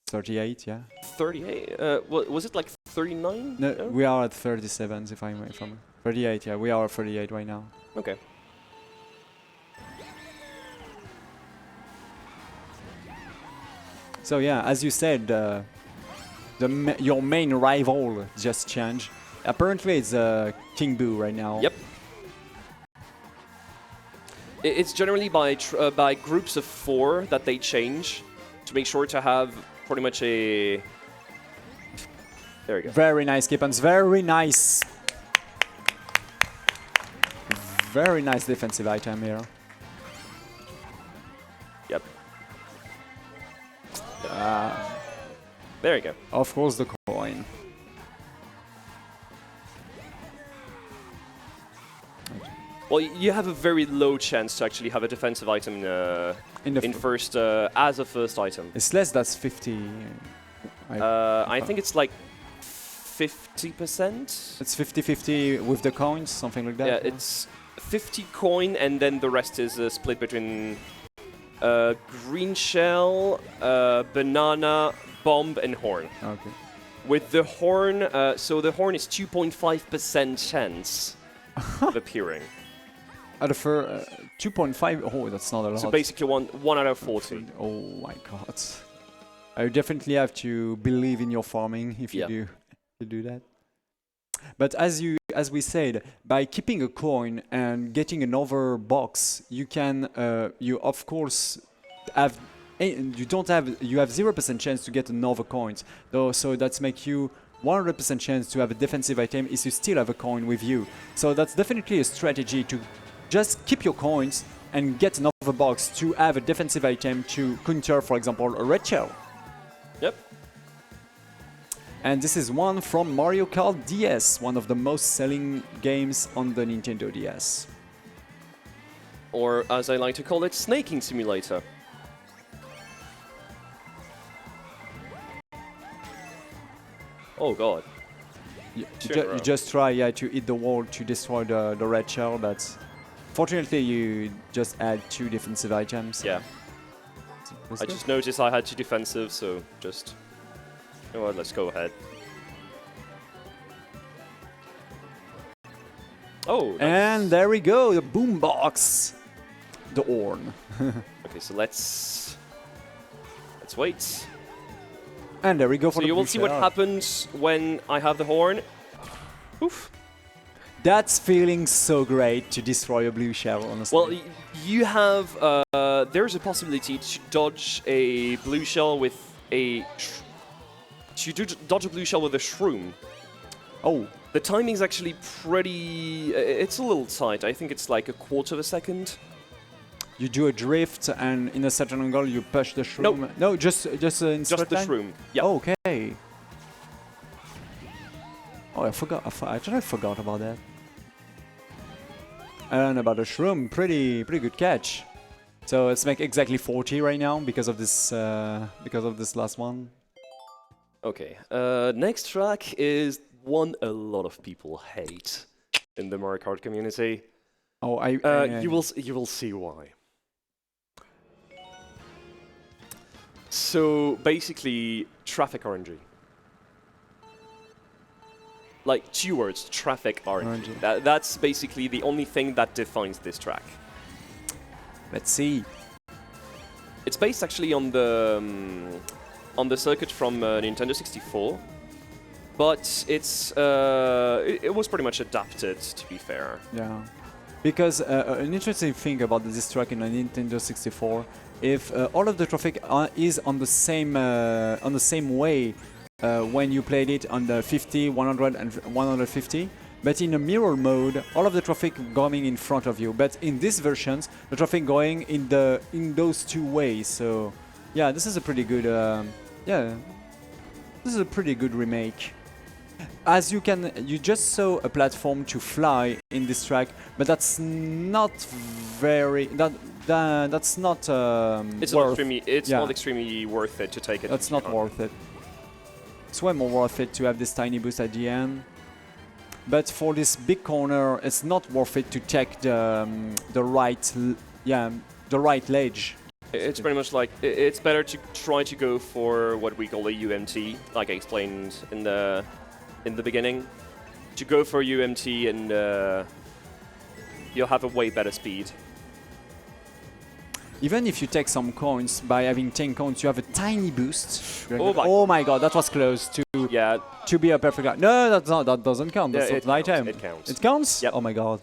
Speaker 2: 38, yeah.
Speaker 1: 38. Was it like 39?
Speaker 2: No, we are at 37. If I'm 38, yeah, we are at 38 right now.
Speaker 1: Okay.
Speaker 2: So yeah, as you said, your main rival just changed. Apparently, it's King Boo right now.
Speaker 1: Yep. It's generally by groups of 4 that they change to make sure to have pretty much a There we go.
Speaker 2: Very nice, Kippens. Very nice. Very nice defensive item here.
Speaker 1: Yep. There you go.
Speaker 2: Of course, the coin.
Speaker 1: Well, you have a very low chance to actually have a defensive item in first as a first item.
Speaker 2: It's less. That's 50.
Speaker 1: I think it's like 50%.
Speaker 2: It's 50-50 with the coins, something like that.
Speaker 1: Yeah, it's 50 coin, and then the rest is split between green shell, banana, bomb, and horn.
Speaker 2: Okay.
Speaker 1: With the horn, so the horn is 2.5% chance of appearing.
Speaker 2: At the 2.5. Oh, that's not a lot.
Speaker 1: So basically one out of 40.
Speaker 2: Oh my god. I definitely have to believe in your farming if you do that. But as we said, by keeping a coin and getting another box, you can you of course have you have 0% chance to get another coin. So that's make you 100% chance to have a defensive item if you still have a coin with you. So that's definitely a strategy to just keep your coins and get another box to have a defensive item to counter, for example, a red shell.
Speaker 1: Yep.
Speaker 2: And this is one from Mario Kart DS, one of the most selling games on the Nintendo DS.
Speaker 1: Or as I like to call it, snaking simulator. Oh god.
Speaker 2: You just try to hit the wall to destroy the red shell. That's fortunately you just add 2 defensive items.
Speaker 1: Yeah. I just noticed I had 2 defensive, so just you know what, let's go ahead. Oh, nice.
Speaker 2: And there we go, the boombox, the horn.
Speaker 1: Okay, so let's wait.
Speaker 2: And there we go for
Speaker 1: So
Speaker 2: the
Speaker 1: you will see what happens when I have the horn. Oof.
Speaker 2: That's feeling so great to destroy a blue shell, honestly.
Speaker 1: Well, you have there's a possibility to dodge a blue shell with a dodge a blue shell with a shroom.
Speaker 2: Oh.
Speaker 1: The timing is actually pretty. It's a little tight. I think it's like a quarter of a second.
Speaker 2: You do a drift, and in a certain angle you push the shroom.
Speaker 1: Nope.
Speaker 2: No, just in
Speaker 1: Just the shroom. Yeah.
Speaker 2: Oh, okay. Oh, I forgot. I actually forgot about that. And about the shroom, pretty good catch. So let's make exactly 40 right now because of this last one.
Speaker 1: Okay. Next track is one a lot of people hate in the Mario Kart community.
Speaker 2: Oh,
Speaker 1: you will see why. So basically, traffic RNG. Like 2 words, traffic RNG. That's basically the only thing that defines this track.
Speaker 2: Let's see.
Speaker 1: It's based actually on the circuit from Nintendo 64, but it's it was pretty much adapted, to be fair.
Speaker 2: Yeah, because an interesting thing about this track in a Nintendo 64, if all of the traffic is on the same way when you played it on the 50, 100, and 150. But in a mirror mode, all of the traffic going in front of you. But in these versions, the traffic going in those 2 ways. So, yeah, this is a pretty good. This is a pretty good remake. As you just saw a platform to fly in this track, but that's not very. That's not.
Speaker 1: It's not extremely worth it to take it.
Speaker 2: That's not worth it. It's way more worth it to have this tiny boost at the end. But for this big corner, it's not worth it to take the right ledge.
Speaker 1: It's pretty much like it's better to try to go for what we call a UMT, like I explained in the beginning. To go for UMT and you'll have a way better speed.
Speaker 2: Even if you take some coins, by having 10 coins, you have a tiny boost. Oh my god, that was close to be a perfect guy. No, that doesn't count. That's not an item.
Speaker 1: It counts.
Speaker 2: It counts?
Speaker 1: Yep.
Speaker 2: Oh my god.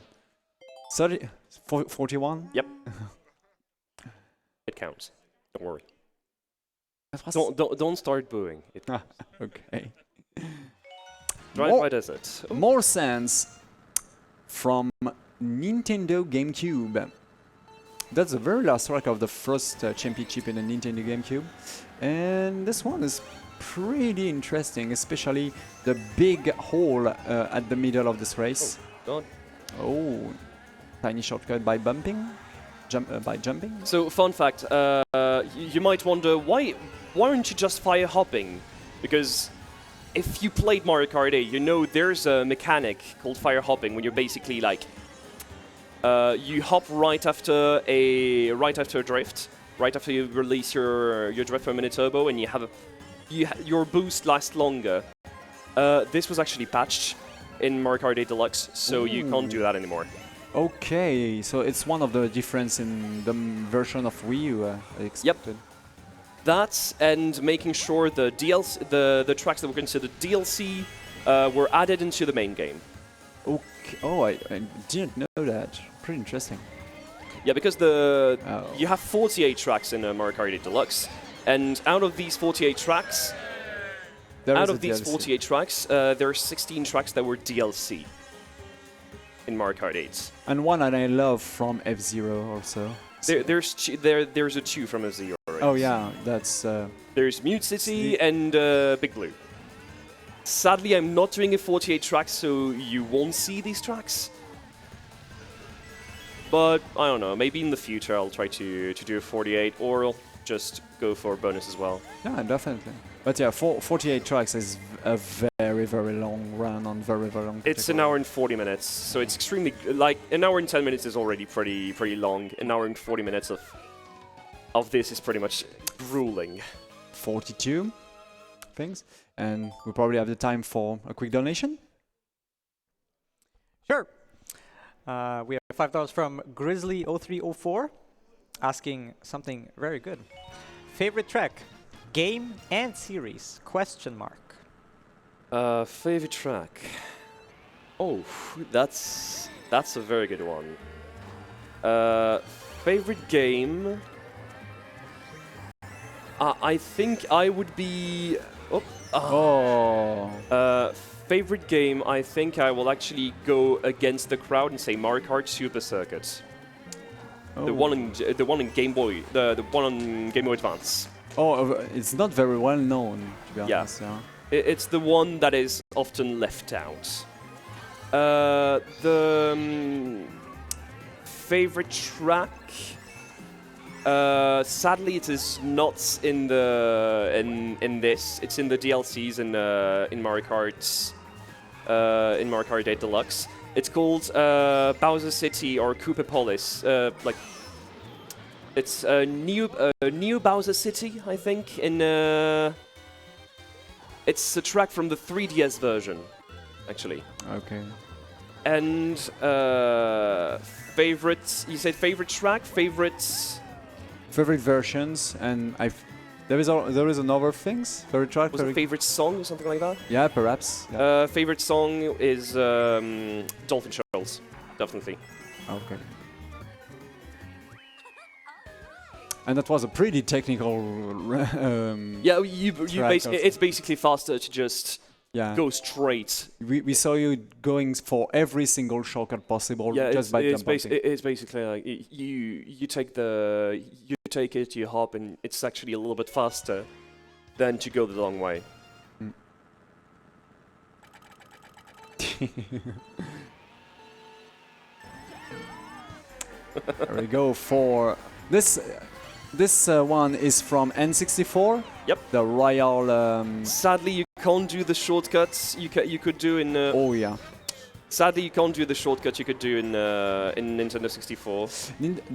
Speaker 2: 41?
Speaker 1: Yep. It counts. Don't worry. Don't start booing.
Speaker 2: Okay.
Speaker 1: Why does it? Oh.
Speaker 2: More sense from Nintendo GameCube. That's the very last track of the first championship in the Nintendo GameCube. And this one is pretty interesting, especially the big hole at the middle of this race.
Speaker 1: Oh,
Speaker 2: oh, tiny shortcut by bumping, by jumping.
Speaker 1: So, fun fact, you might wonder, why aren't you just fire hopping? Because if you played Mario Kart 8, you know there's a mechanic called fire hopping when you're basically like, you hop right after a drift, right after you release your drift from mini turbo, and you have your boost lasts longer. This was actually patched in Mario Kart 8 Deluxe, so you can't do that anymore.
Speaker 2: Okay, so it's one of the difference in the version of Wii U I expected.
Speaker 1: Yep. That and making sure the DLC, the tracks that were considered DLC were added into the main game.
Speaker 2: Okay. Oh, I didn't know that. Pretty interesting.
Speaker 1: Yeah, because you have 48 tracks in Mario Kart 8 Deluxe, and out of these 48 tracks, there are 16 tracks that were DLC in Mario Kart 8.
Speaker 2: And one that I love from F-Zero also.
Speaker 1: There's a 2 from F-Zero.
Speaker 2: Oh yeah, that's...
Speaker 1: There's Mute City and Big Blue. Sadly, I'm not doing a 48 tracks, so you won't see these tracks. But, I don't know, maybe in the future I'll try to do a 48, or I'll just go for a bonus as well.
Speaker 2: Yeah, definitely. But yeah, 48 tracks is a very, very long run on very, very long.
Speaker 1: It's an hour and 40 minutes, so it's extremely... Like, an hour and 10 minutes is already pretty long. An hour and 40 minutes of this is pretty much grueling.
Speaker 2: 42 things. And we probably have the time for a quick donation.
Speaker 3: Sure. We have $5 from Grizzly0304 asking something very good. Favorite track, game and series? Question mark.
Speaker 1: Favorite track. Oh, that's a very good one. Favorite game. I think I would be. Favorite game. I think I will actually go against the crowd and say Mario Kart Super Circuit.
Speaker 2: Oh.
Speaker 1: The one on Game Boy. The one on Game Boy Advance.
Speaker 2: Oh, it's not very well known, to be honest. Yeah.
Speaker 1: It's the one that is often left out. Favorite track. Sadly, it is not in this. It's in the DLCs in Mario Kart. In Mario Kart 8 Deluxe. It's called Bowser City or Koopapolis. It's New Bowser City, I think. It's a track from the 3DS version, actually.
Speaker 2: Okay.
Speaker 1: And favorite? You said favorite track, favorite
Speaker 2: versions, and there is another things. Favorite track.
Speaker 1: Was it favorite song or something like that?
Speaker 2: Yeah, perhaps. Yeah.
Speaker 1: Favorite song is Dolphin Shoals, definitely.
Speaker 2: Okay. And that was a pretty technical.
Speaker 1: Yeah, it's basically faster to just go straight.
Speaker 2: We saw you going for every single shortcut possible just by jumping.
Speaker 1: It's basically like you take it, you hop, and it's actually a little bit faster than to go the long way.
Speaker 2: There we go for this. This one is from N64.
Speaker 1: Yep.
Speaker 2: The Royal.
Speaker 1: Sadly, you can't do the shortcuts you could do in.
Speaker 2: Oh yeah.
Speaker 1: Sadly, you can't do the shortcut you could do in Nintendo 64.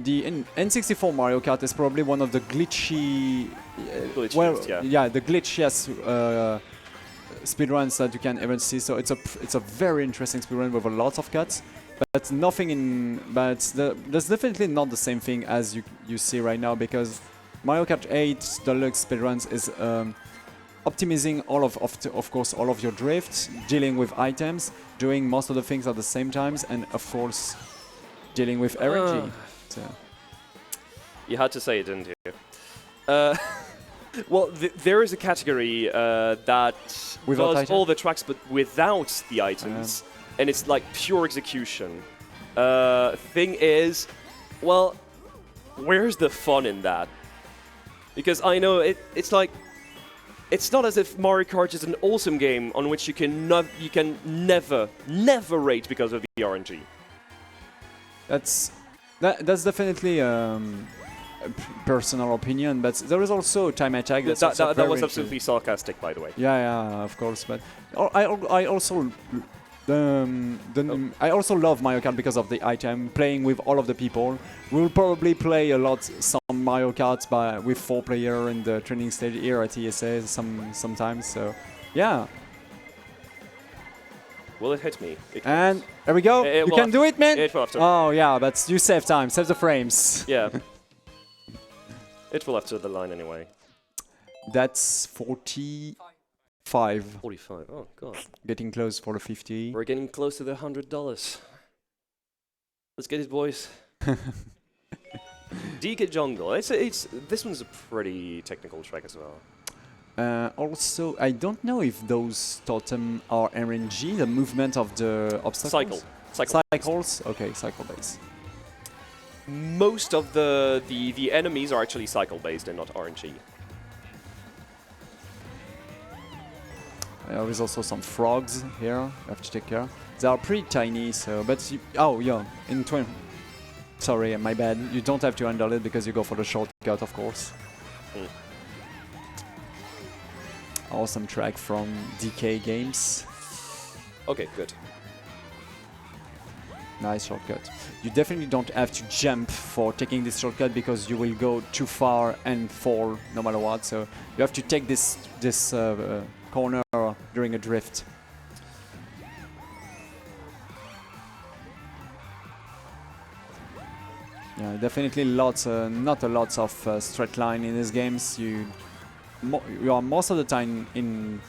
Speaker 2: The N64 Mario Kart is probably one of the glitchy. The glitchiest speedruns that you can ever see. So it's a very interesting speedrun with a lot of cuts. But that's definitely not the same thing as you see right now, because Mario Kart 8 Deluxe speedruns is optimizing of course all of your drifts, dealing with items, doing most of the things at the same times, and of course dealing with RNG. So.
Speaker 1: You had to say it, didn't you? Well, there is a category that
Speaker 2: Without
Speaker 1: does
Speaker 2: item?
Speaker 1: all the tracks but without the items, and it's like pure execution. Thing is, well, where's the fun in that? Because I know it's like, it's not as if Mario Kart is an awesome game on which you can never rate because of the RNG.
Speaker 2: That's definitely a personal opinion, but there is also time attack. That's also
Speaker 1: That
Speaker 2: very
Speaker 1: was
Speaker 2: interesting.
Speaker 1: absolutely sarcastic, by the way.
Speaker 2: Yeah, of course. But I also I also love Mario Kart because of the item. Playing with all of the people, we'll probably play a lot some Mario Kart with 4 players in the training stage here at ESA sometimes. So yeah.
Speaker 1: Will it hit me?
Speaker 2: And there we go. You can do it, man.
Speaker 1: It will have to.
Speaker 2: Oh yeah, but you save time, save the frames.
Speaker 1: Yeah. It will have to the line anyway.
Speaker 2: That's 45.
Speaker 1: 45. Oh god.
Speaker 2: Getting close for the 50.
Speaker 1: We're getting close to the $100. Let's get it, boys. DK Jungle. This one's a pretty technical track as well.
Speaker 2: Also, I don't know if those totem are RNG, the movement of the obstacles. Cycles. Okay, cycle base.
Speaker 1: Most of the enemies are actually cycle based and not RNG.
Speaker 2: There is also some frogs here. You have to take care. They are pretty tiny, so oh yeah, in 20. Sorry, my bad. You don't have to handle it because you go for the shortcut, of course. Awesome track from DK Games.
Speaker 1: Okay, good.
Speaker 2: Nice shortcut. You definitely don't have to jump for taking this shortcut because you will go too far and fall no matter what. So you have to take this corner during a drift. Yeah, definitely not a lot of straight line in these games. You are most of the time in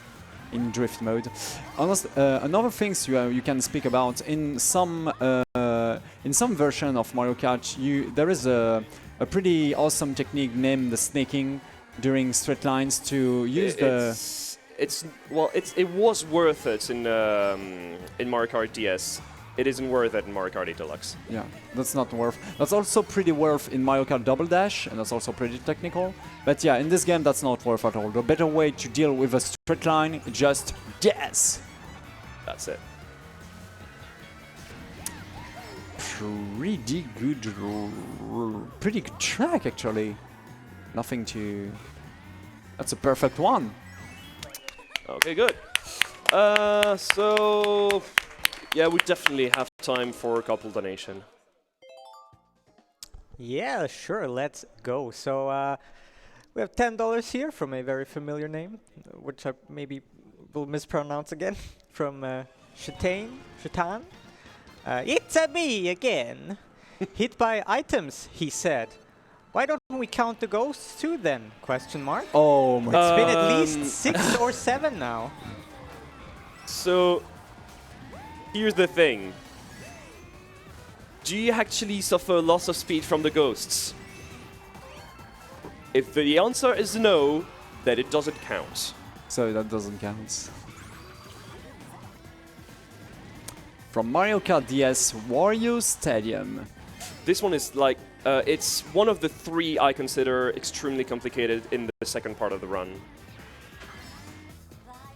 Speaker 2: drift mode. Another things you can speak about in some version of Mario Kart, there is a pretty awesome technique named the snaking during straight lines to use
Speaker 1: it was worth it in Mario Kart DS. It isn't worth it in Mario Kart 8 Deluxe.
Speaker 2: Yeah, that's not worth. That's also pretty worth in Mario Kart Double Dash, and that's also pretty technical. But yeah, in this game, that's not worth at all. The better way to deal with a straight line, just yes.
Speaker 1: That's it.
Speaker 2: Pretty good track actually. Nothing to. That's a perfect one.
Speaker 1: Okay, good. So. Yeah, we definitely have time for a couple donation.
Speaker 3: Yeah, sure, let's go. So we have $10 here from a very familiar name, which I maybe will mispronounce again, from Shatan. It's a me again. Hit by items, he said. Why don't we count the ghosts too then? Question mark.
Speaker 2: Oh my.
Speaker 3: It's been at least 6 or 7 now.
Speaker 1: So. Here's the thing. Do you actually suffer loss of speed from the ghosts? If the answer is no, then it doesn't count.
Speaker 2: So that doesn't count. From Mario Kart DS Wario Stadium.
Speaker 1: This one is like, it's one of the 3 I consider extremely complicated in the second part of the run.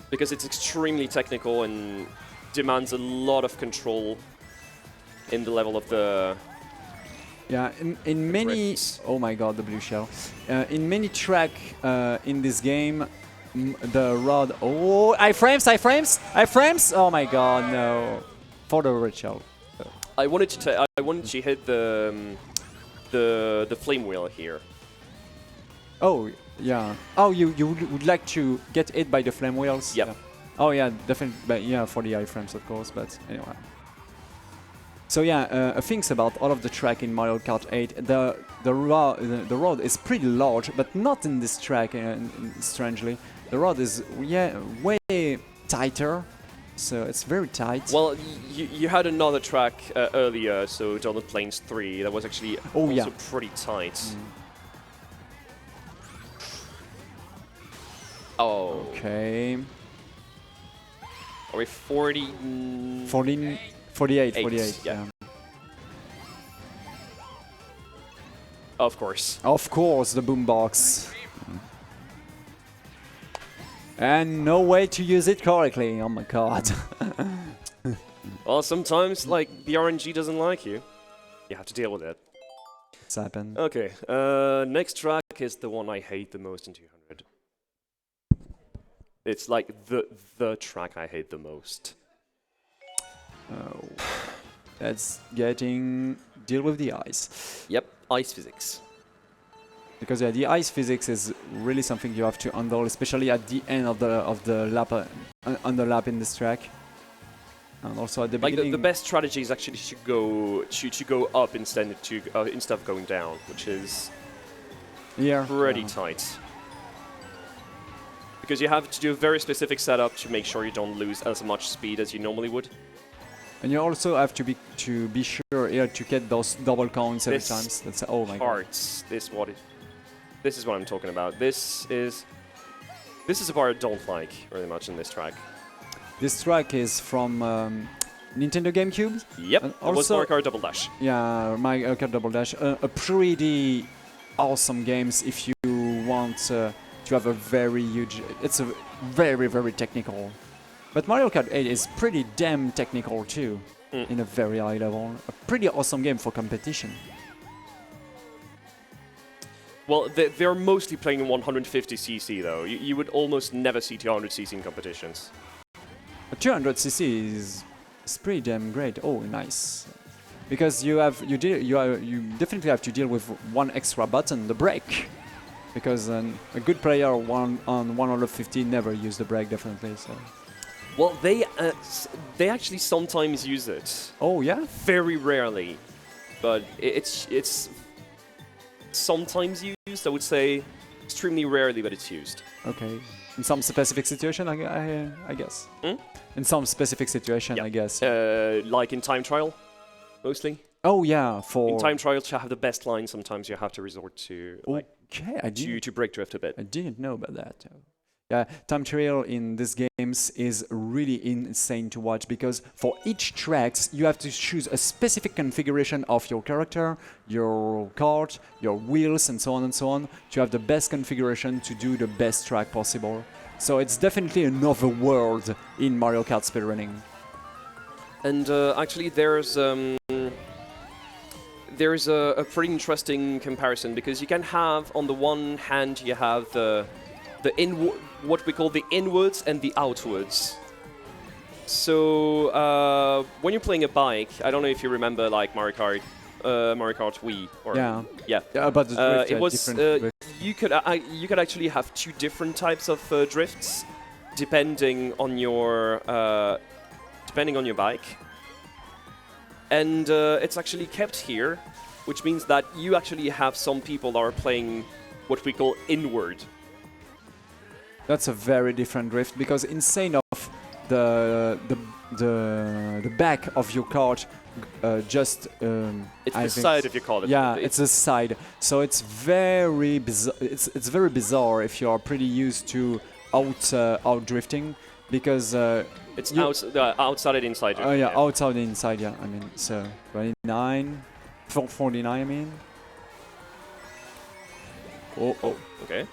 Speaker 1: Because it's extremely technical and demands a lot of control in the level of the...
Speaker 2: Yeah, in many...
Speaker 1: drifts.
Speaker 2: Oh my god, the blue shell. In many track in this game, the rod... Oh, iframes! Oh my god, no. For the red shell.
Speaker 1: I wanted to hit the flame wheel here.
Speaker 2: Oh, yeah. Oh, you would like to get hit by the flame wheels?
Speaker 1: Yep.
Speaker 2: Yeah. Oh yeah, definitely. But yeah, for the iframes, of course. But anyway. So yeah, things about all of the track in Mario Kart 8. The road is pretty large, but not in this track. Strangely, the road is way tighter. So it's very tight.
Speaker 1: Well, you had another track earlier, so Donut Plains 3. That was actually also pretty tight. Oh.
Speaker 2: Okay.
Speaker 1: Are we 40?
Speaker 2: 14, 48,
Speaker 1: Eight,
Speaker 2: 48.
Speaker 1: yeah. Of course.
Speaker 2: Of course, the boombox. And no way to use it correctly. Oh my god.
Speaker 1: Well, sometimes, like, the RNG doesn't like you. You have to deal with it.
Speaker 2: It's happened.
Speaker 1: Okay, next track is the one I hate the most in 200. It's like the track I hate the most.
Speaker 2: Oh. That's getting... Deal with the ice.
Speaker 1: Yep, ice physics.
Speaker 2: Because yeah, the ice physics is really something you have to handle, especially at the end of the lap, on the lap in this track. And also at the
Speaker 1: Like
Speaker 2: beginning...
Speaker 1: the best strategy is actually to go up instead of going down, which is pretty tight. Because you have to do a very specific setup to make sure you don't lose as much speed as you normally would.
Speaker 2: And you also have to be sure here to get those double counts every time. That's oh my god.
Speaker 1: This is what I'm talking about. This is a part I don't like very much in this track.
Speaker 2: This track is from Nintendo GameCube.
Speaker 1: Yep, it was Mario Kart Double Dash.
Speaker 2: Yeah, Mario Kart Double Dash. A pretty awesome games if you want to have a very huge... It's a very, very technical. But Mario Kart 8 is pretty damn technical too, in a very high level. A pretty awesome game for competition.
Speaker 1: Well, they're mostly playing in 150cc though. You would almost never see 200cc in competitions.
Speaker 2: A 200cc is pretty damn great. Oh, nice. Because you definitely have to deal with one extra button, the brake. Because a good player on 150 never use the brake, definitely. So.
Speaker 1: Well, they actually sometimes use it.
Speaker 2: Oh yeah.
Speaker 1: Very rarely, but it's sometimes used. I would say extremely rarely, but it's used.
Speaker 2: Okay. In some specific situation, I guess. In some specific situation, I guess.
Speaker 1: Like in time trial, mostly.
Speaker 2: Oh yeah,
Speaker 1: in time trial to have the best line, sometimes you have to resort to to brake drift a bit.
Speaker 2: I didn't know about that. Yeah, time trial in these games is really insane to watch because for each tracks you have to choose a specific configuration of your character, your kart, your wheels, and so on to have the best configuration to do the best track possible. So it's definitely another world in Mario Kart speedrunning.
Speaker 1: And actually, there's a pretty interesting comparison because you can have on the one hand you have what we call the inwards and the outwards. So when you're playing a bike, I don't know if you remember like Mario Kart Wii or yeah.
Speaker 2: But the drift,
Speaker 1: it was
Speaker 2: different
Speaker 1: you could actually have two different types of drifts depending on your bike, and it's actually kept here, which means that you actually have some people that are playing what we call inward.
Speaker 2: That's a very different drift because insane of the back of your kart just
Speaker 1: it's the side of your kart.
Speaker 2: Yeah, it's the side. So it's very bizarre. It's very bizarre if you are pretty used to out drifting because
Speaker 1: it's outside and inside.
Speaker 2: Oh yeah, outside and inside. Yeah, I mean so 29, 49. I mean. Oh.
Speaker 1: Okay.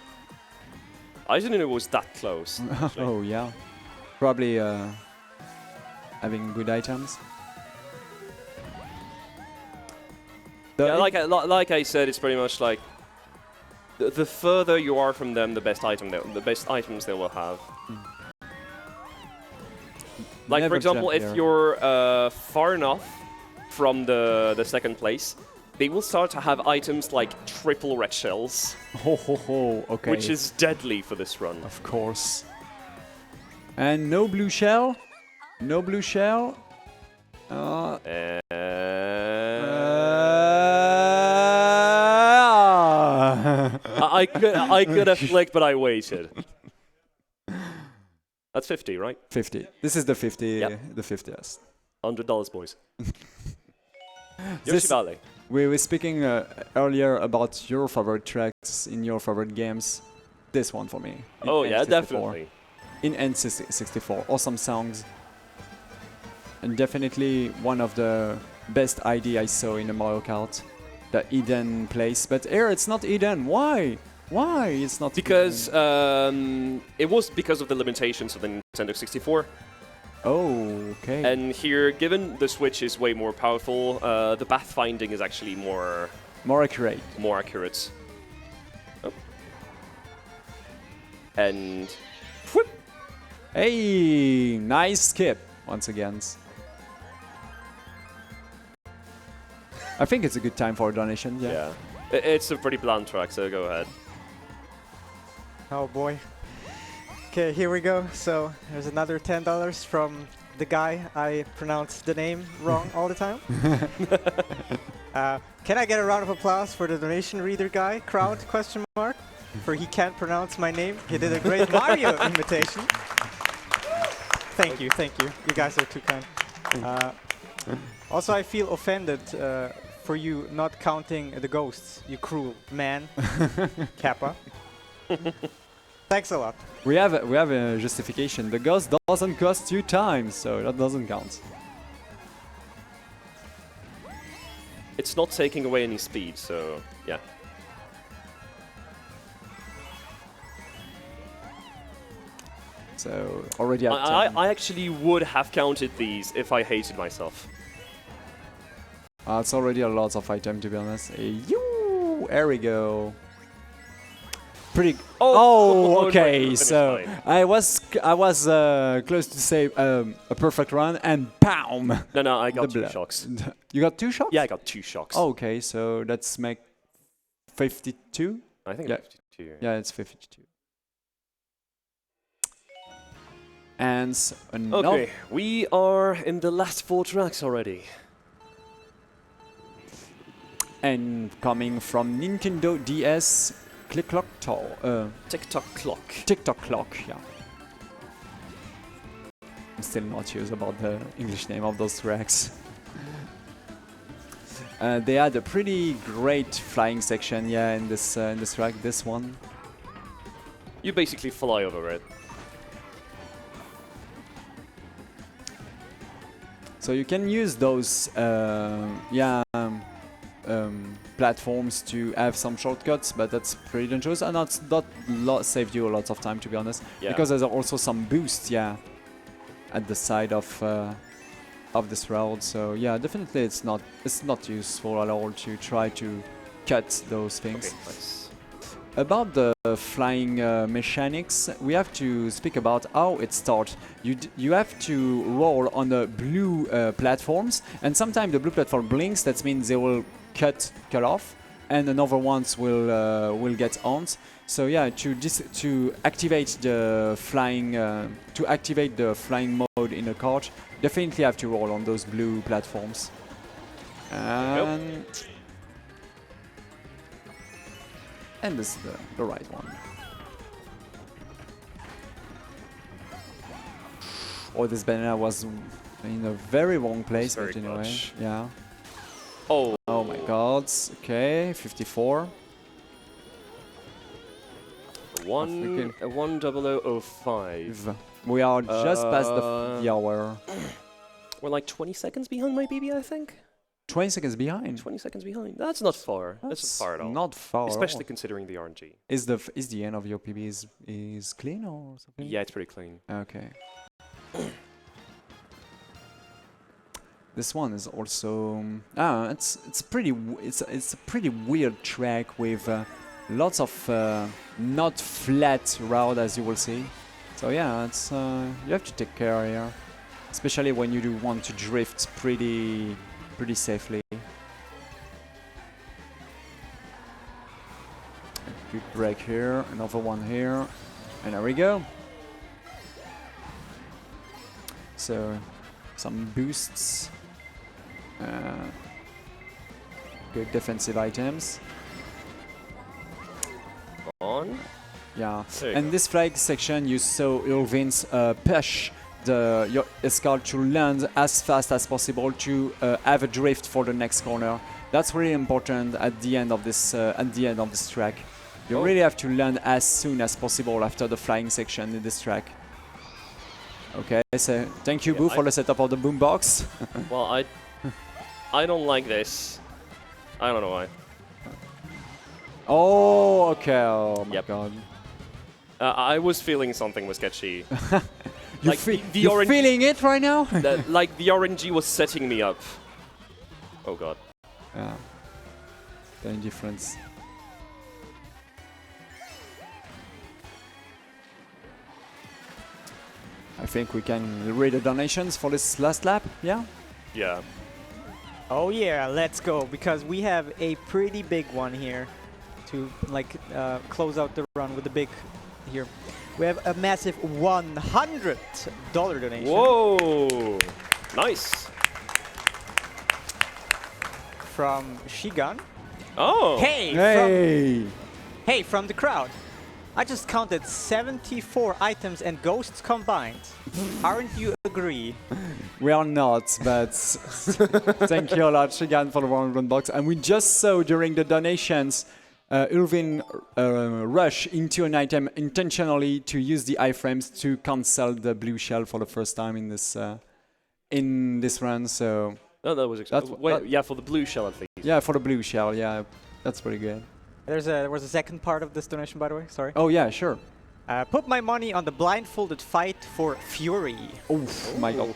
Speaker 1: I didn't know it was that close.
Speaker 2: Oh yeah, probably having good items.
Speaker 1: Yeah, like I said, it's pretty much like the further you are from them, the best items they will have. Like for example, if you're far enough from the second place, they will start to have items like triple red shells.
Speaker 2: Okay.
Speaker 1: Which is deadly for this run.
Speaker 2: Of course. And no blue shell. No blue shell.
Speaker 1: I could have flicked, but I waited. That's 50, right?
Speaker 2: 50. This is the 50.
Speaker 1: Yep.
Speaker 2: The 50th.
Speaker 1: $100, boys. Yoshi.
Speaker 2: We were speaking earlier about your favorite tracks in your favorite games. this one for me. in
Speaker 1: Oh yeah,
Speaker 2: N64.
Speaker 1: definitely.
Speaker 2: In N64, awesome songs. And definitely one of the best ID I saw in the Mario Kart. The Eden place. But here it's not Eden. Why? Why it's not
Speaker 1: Because
Speaker 2: Eden?
Speaker 1: it was because of the limitations of the Nintendo 64.
Speaker 2: Oh, okay.
Speaker 1: And here, given the Switch is way more powerful, the pathfinding is actually more
Speaker 2: accurate.
Speaker 1: More accurate. Oh. And whoop.
Speaker 2: Hey, nice skip once again. I think it's a good time for a donation. Yeah.
Speaker 1: It's a pretty bland track, so go ahead.
Speaker 3: Oh boy. Okay, here we go. So there's another $10 from the guy I pronounce the name wrong all the time. Can I get a round of applause for the donation reader guy? Crowd? Question mark. For he can't pronounce my name. He did a great Mario imitation. Thank you, thank you. You guys are too kind. Also, I feel offended for you not counting the ghosts, you cruel man. Kappa. Thanks a lot.
Speaker 2: We have a justification. The ghost doesn't cost 2 times, so that doesn't count.
Speaker 1: It's not taking away any speed, so yeah.
Speaker 2: So already at
Speaker 1: I actually would have counted these if I hated myself.
Speaker 2: it's already a lot of item, to be honest. There we go. Pretty. Oh, okay.
Speaker 1: no,
Speaker 2: So I was close to say a perfect run, and bam!
Speaker 1: No, I got 2 shocks.
Speaker 2: You got 2 shocks?
Speaker 1: Yeah, I got 2 shocks.
Speaker 2: Oh, okay, so let's make 52.
Speaker 1: I think
Speaker 2: Yeah.
Speaker 1: 52.
Speaker 2: Yeah, it's 52. And another.
Speaker 1: Okay, we are in the last 4 tracks already.
Speaker 2: And coming from Nintendo DS, Click-Clock
Speaker 1: Tick-tock clock.
Speaker 2: TikTok clock, yeah. I'm still not used about the English name of those tracks. They had a pretty great flying section, yeah, in this track. This one.
Speaker 1: You basically fly over it.
Speaker 2: So you can use those, platforms to have some shortcuts, but that's pretty dangerous, and that's not saved you a lot of time, to be honest.
Speaker 1: Yeah.
Speaker 2: Because there's also some boost, yeah, at the side of this road. So yeah, definitely it's not useful at all to try to cut those things.
Speaker 1: Okay, nice.
Speaker 2: About the flying mechanics, we have to speak about how it starts. You have to roll on the blue platforms, and sometimes the blue platform blinks. That means they will cut off, and another ones will get on. So yeah, to activate the flying mode in a kart, definitely have to roll on those blue platforms. And this is the right one. Oh, this banana was in a very wrong place, but anyway,
Speaker 1: clutch.
Speaker 2: yeah.
Speaker 1: Oh.
Speaker 2: Oh my god. Okay, 54.
Speaker 1: 10005.
Speaker 2: We are just past the hour.
Speaker 1: We're like 20 seconds behind my BB, I think.
Speaker 2: 20 seconds behind.
Speaker 1: 20 seconds behind. That's not far. That's not far at all.
Speaker 2: Not far.
Speaker 1: Especially considering the RNG.
Speaker 2: Is the end of your PB is clean or something?
Speaker 1: Yeah, it's pretty clean.
Speaker 2: Okay. This one is also it's a pretty weird track with lots of not flat road, as you will see. So yeah, it's you have to take care here, especially when you do want to drift pretty safely. A good break here, another one here, and there we go. So some boosts, good defensive items.
Speaker 1: On.
Speaker 2: Yeah,
Speaker 1: There you
Speaker 2: and
Speaker 1: go.
Speaker 2: this flag section you saw Ulvind's push your escort to land as fast as possible to have a drift for the next corner. That's really important at the end of this track. You really have to land as soon as possible after the flying section in this track. Okay, so thank you, Boo, for the setup of the boombox.
Speaker 1: Well, I don't like this. I don't know why.
Speaker 2: Oh, okay. Oh my
Speaker 1: Yep.
Speaker 2: god.
Speaker 1: I was feeling something was sketchy.
Speaker 2: You're feeling it right now?
Speaker 1: Like the RNG was setting me up. Oh god.
Speaker 2: Yeah. The indifference. I think we can read the donations for this last lap, yeah?
Speaker 1: Yeah.
Speaker 3: Oh yeah, let's go, because we have a pretty big one here to like close out the run with the big here. We have a massive $100 donation.
Speaker 1: Whoa! Nice.
Speaker 3: From Shigan.
Speaker 1: Oh.
Speaker 3: Hey, from the crowd. I just counted 74 items and ghosts combined. Aren't you agree?
Speaker 2: We are not, but thank you a lot, Shigan, for the one box. And we just saw during the donations, Ulvind rush into an item intentionally to use the iframes to cancel the blue shell for the first time in this run. So
Speaker 1: No, that was yeah, for the blue shell, I think.
Speaker 2: yeah, for the blue shell, yeah, that's pretty good.
Speaker 3: There was a second part of this donation, by the way. Sorry.
Speaker 2: Oh yeah, sure.
Speaker 3: Put my money on the blindfolded fight for Fury.
Speaker 2: Oh my god.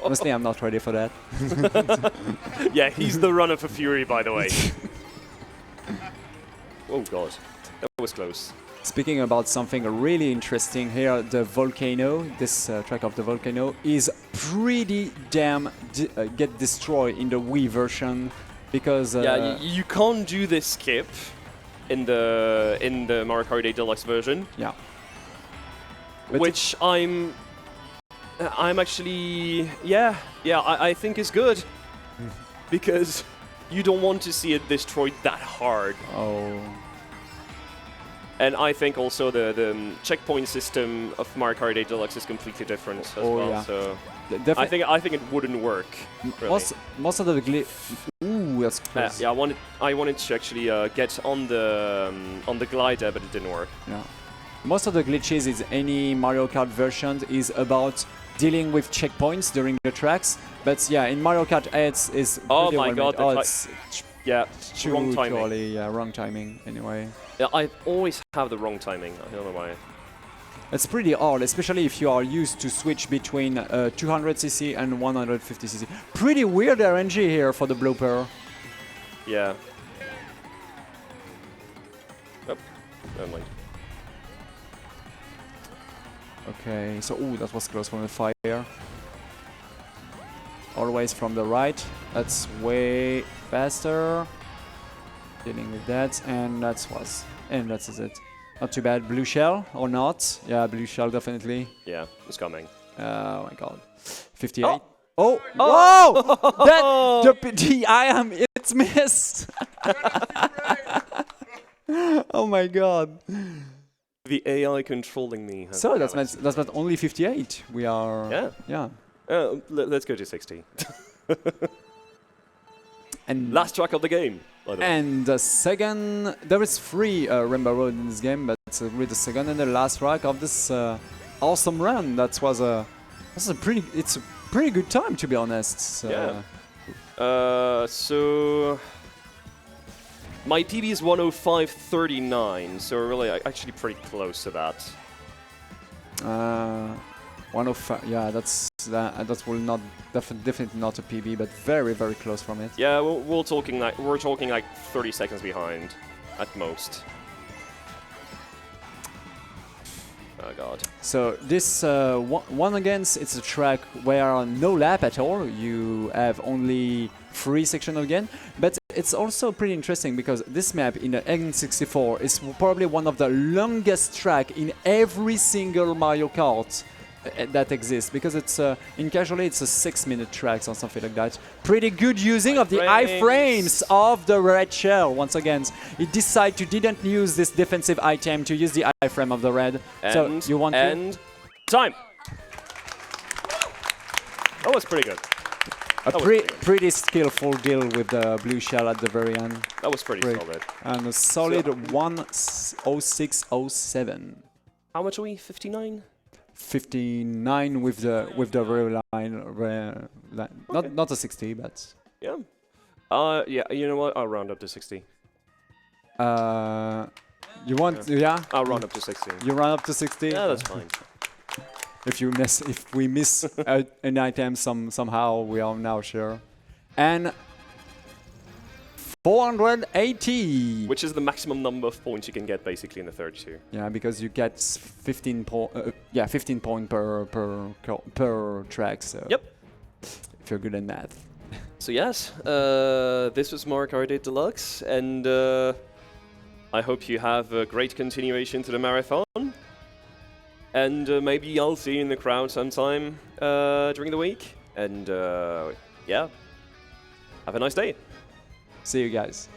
Speaker 2: Honestly, I'm not ready for that.
Speaker 1: Yeah, he's the runner for Fury, by the way. Oh god, that was close.
Speaker 2: Speaking about something really interesting here, the volcano, this track of the volcano is pretty damn get destroyed in the Wii version because
Speaker 1: yeah, you can't do this skip in the Mario Kart 8 Deluxe version.
Speaker 2: Yeah. But
Speaker 1: which I'm actually I think is good because you don't want to see it destroyed that hard.
Speaker 2: Oh.
Speaker 1: And I think also the checkpoint system of Mario Kart 8 Deluxe is completely different as well.
Speaker 2: Yeah.
Speaker 1: So I think it wouldn't work. Really.
Speaker 2: Most of the glitch. Ooh, that's close.
Speaker 1: Yeah, I wanted to actually get on the glider, but it didn't work.
Speaker 2: Yeah. Most of the glitches in any Mario Kart version is about dealing with checkpoints during the tracks. But yeah, in Mario Kart 8 is
Speaker 1: oh my god, yeah, wrong timing.
Speaker 2: Totally, yeah, wrong timing. Anyway.
Speaker 1: Yeah, I always have the wrong timing. I don't know why.
Speaker 2: It's pretty hard, especially if you are used to switch between 200cc and 150cc. Pretty weird RNG here for the blooper.
Speaker 1: Yeah. Oh, never mind.
Speaker 2: Okay, so ooh, that was close from the fire. Always from the right. That's way faster. Dealing with that, and that's it. Not too bad. Blue shell or not? Yeah, blue shell definitely.
Speaker 1: Yeah, it's coming.
Speaker 2: Oh my god. 58. Oh! Whoa! The I am it's missed. Oh my god.
Speaker 1: The AI controlling me.
Speaker 2: So that's meant only 58. We are. Yeah.
Speaker 1: Let's go to 60.
Speaker 2: And
Speaker 1: last track of the game.
Speaker 2: And the second, there is 3 Rainbow Road in this game, but with the second and the last track of this awesome run, it's a pretty good time, to be honest. So
Speaker 1: yeah. So my PB is 105.39, so really actually pretty close to that.
Speaker 2: 105. Yeah, that will not definitely not a PB, but very close from it.
Speaker 1: Yeah, we're talking like 30 seconds behind, at most. Oh god.
Speaker 2: So this one against, it's a track where no lap at all. You have only 3 sections again, but it's also pretty interesting because this map in the N64 is probably one of the longest track in every single Mario Kart that exists, because it's in casually it's a 6-minute track or something like that. Pretty good using of the iframes of the red shell. Once again, it decided to didn't use this defensive item to use the iframe of the red. So you want
Speaker 1: time. That was pretty good. That was pretty good.
Speaker 2: Pretty skillful deal with the blue shell at the very end.
Speaker 1: That was pretty
Speaker 2: Great.
Speaker 1: solid.
Speaker 2: And a solid 1:06:07.
Speaker 1: How much are we? 59?
Speaker 2: 59 with the very line.
Speaker 1: Okay.
Speaker 2: Not a 60, but
Speaker 1: Yeah. Yeah. You know what? I'll round up to 60.
Speaker 2: you want
Speaker 1: I'll round up to 60.
Speaker 2: You run up to 60.
Speaker 1: Yeah, that's fine.
Speaker 2: If we miss an item somehow, we are now sure. And 480.
Speaker 1: Which is the maximum number of points you can get basically in the 32.
Speaker 2: Yeah, because you get 15 point per track. So
Speaker 1: Yep.
Speaker 2: if you're good at math.
Speaker 1: So yes, this was Mario Kart 8 Deluxe, and I hope you have a great continuation to the marathon. And maybe I'll see you in the crowd sometime during the week. And yeah, have a nice day.
Speaker 2: See you guys.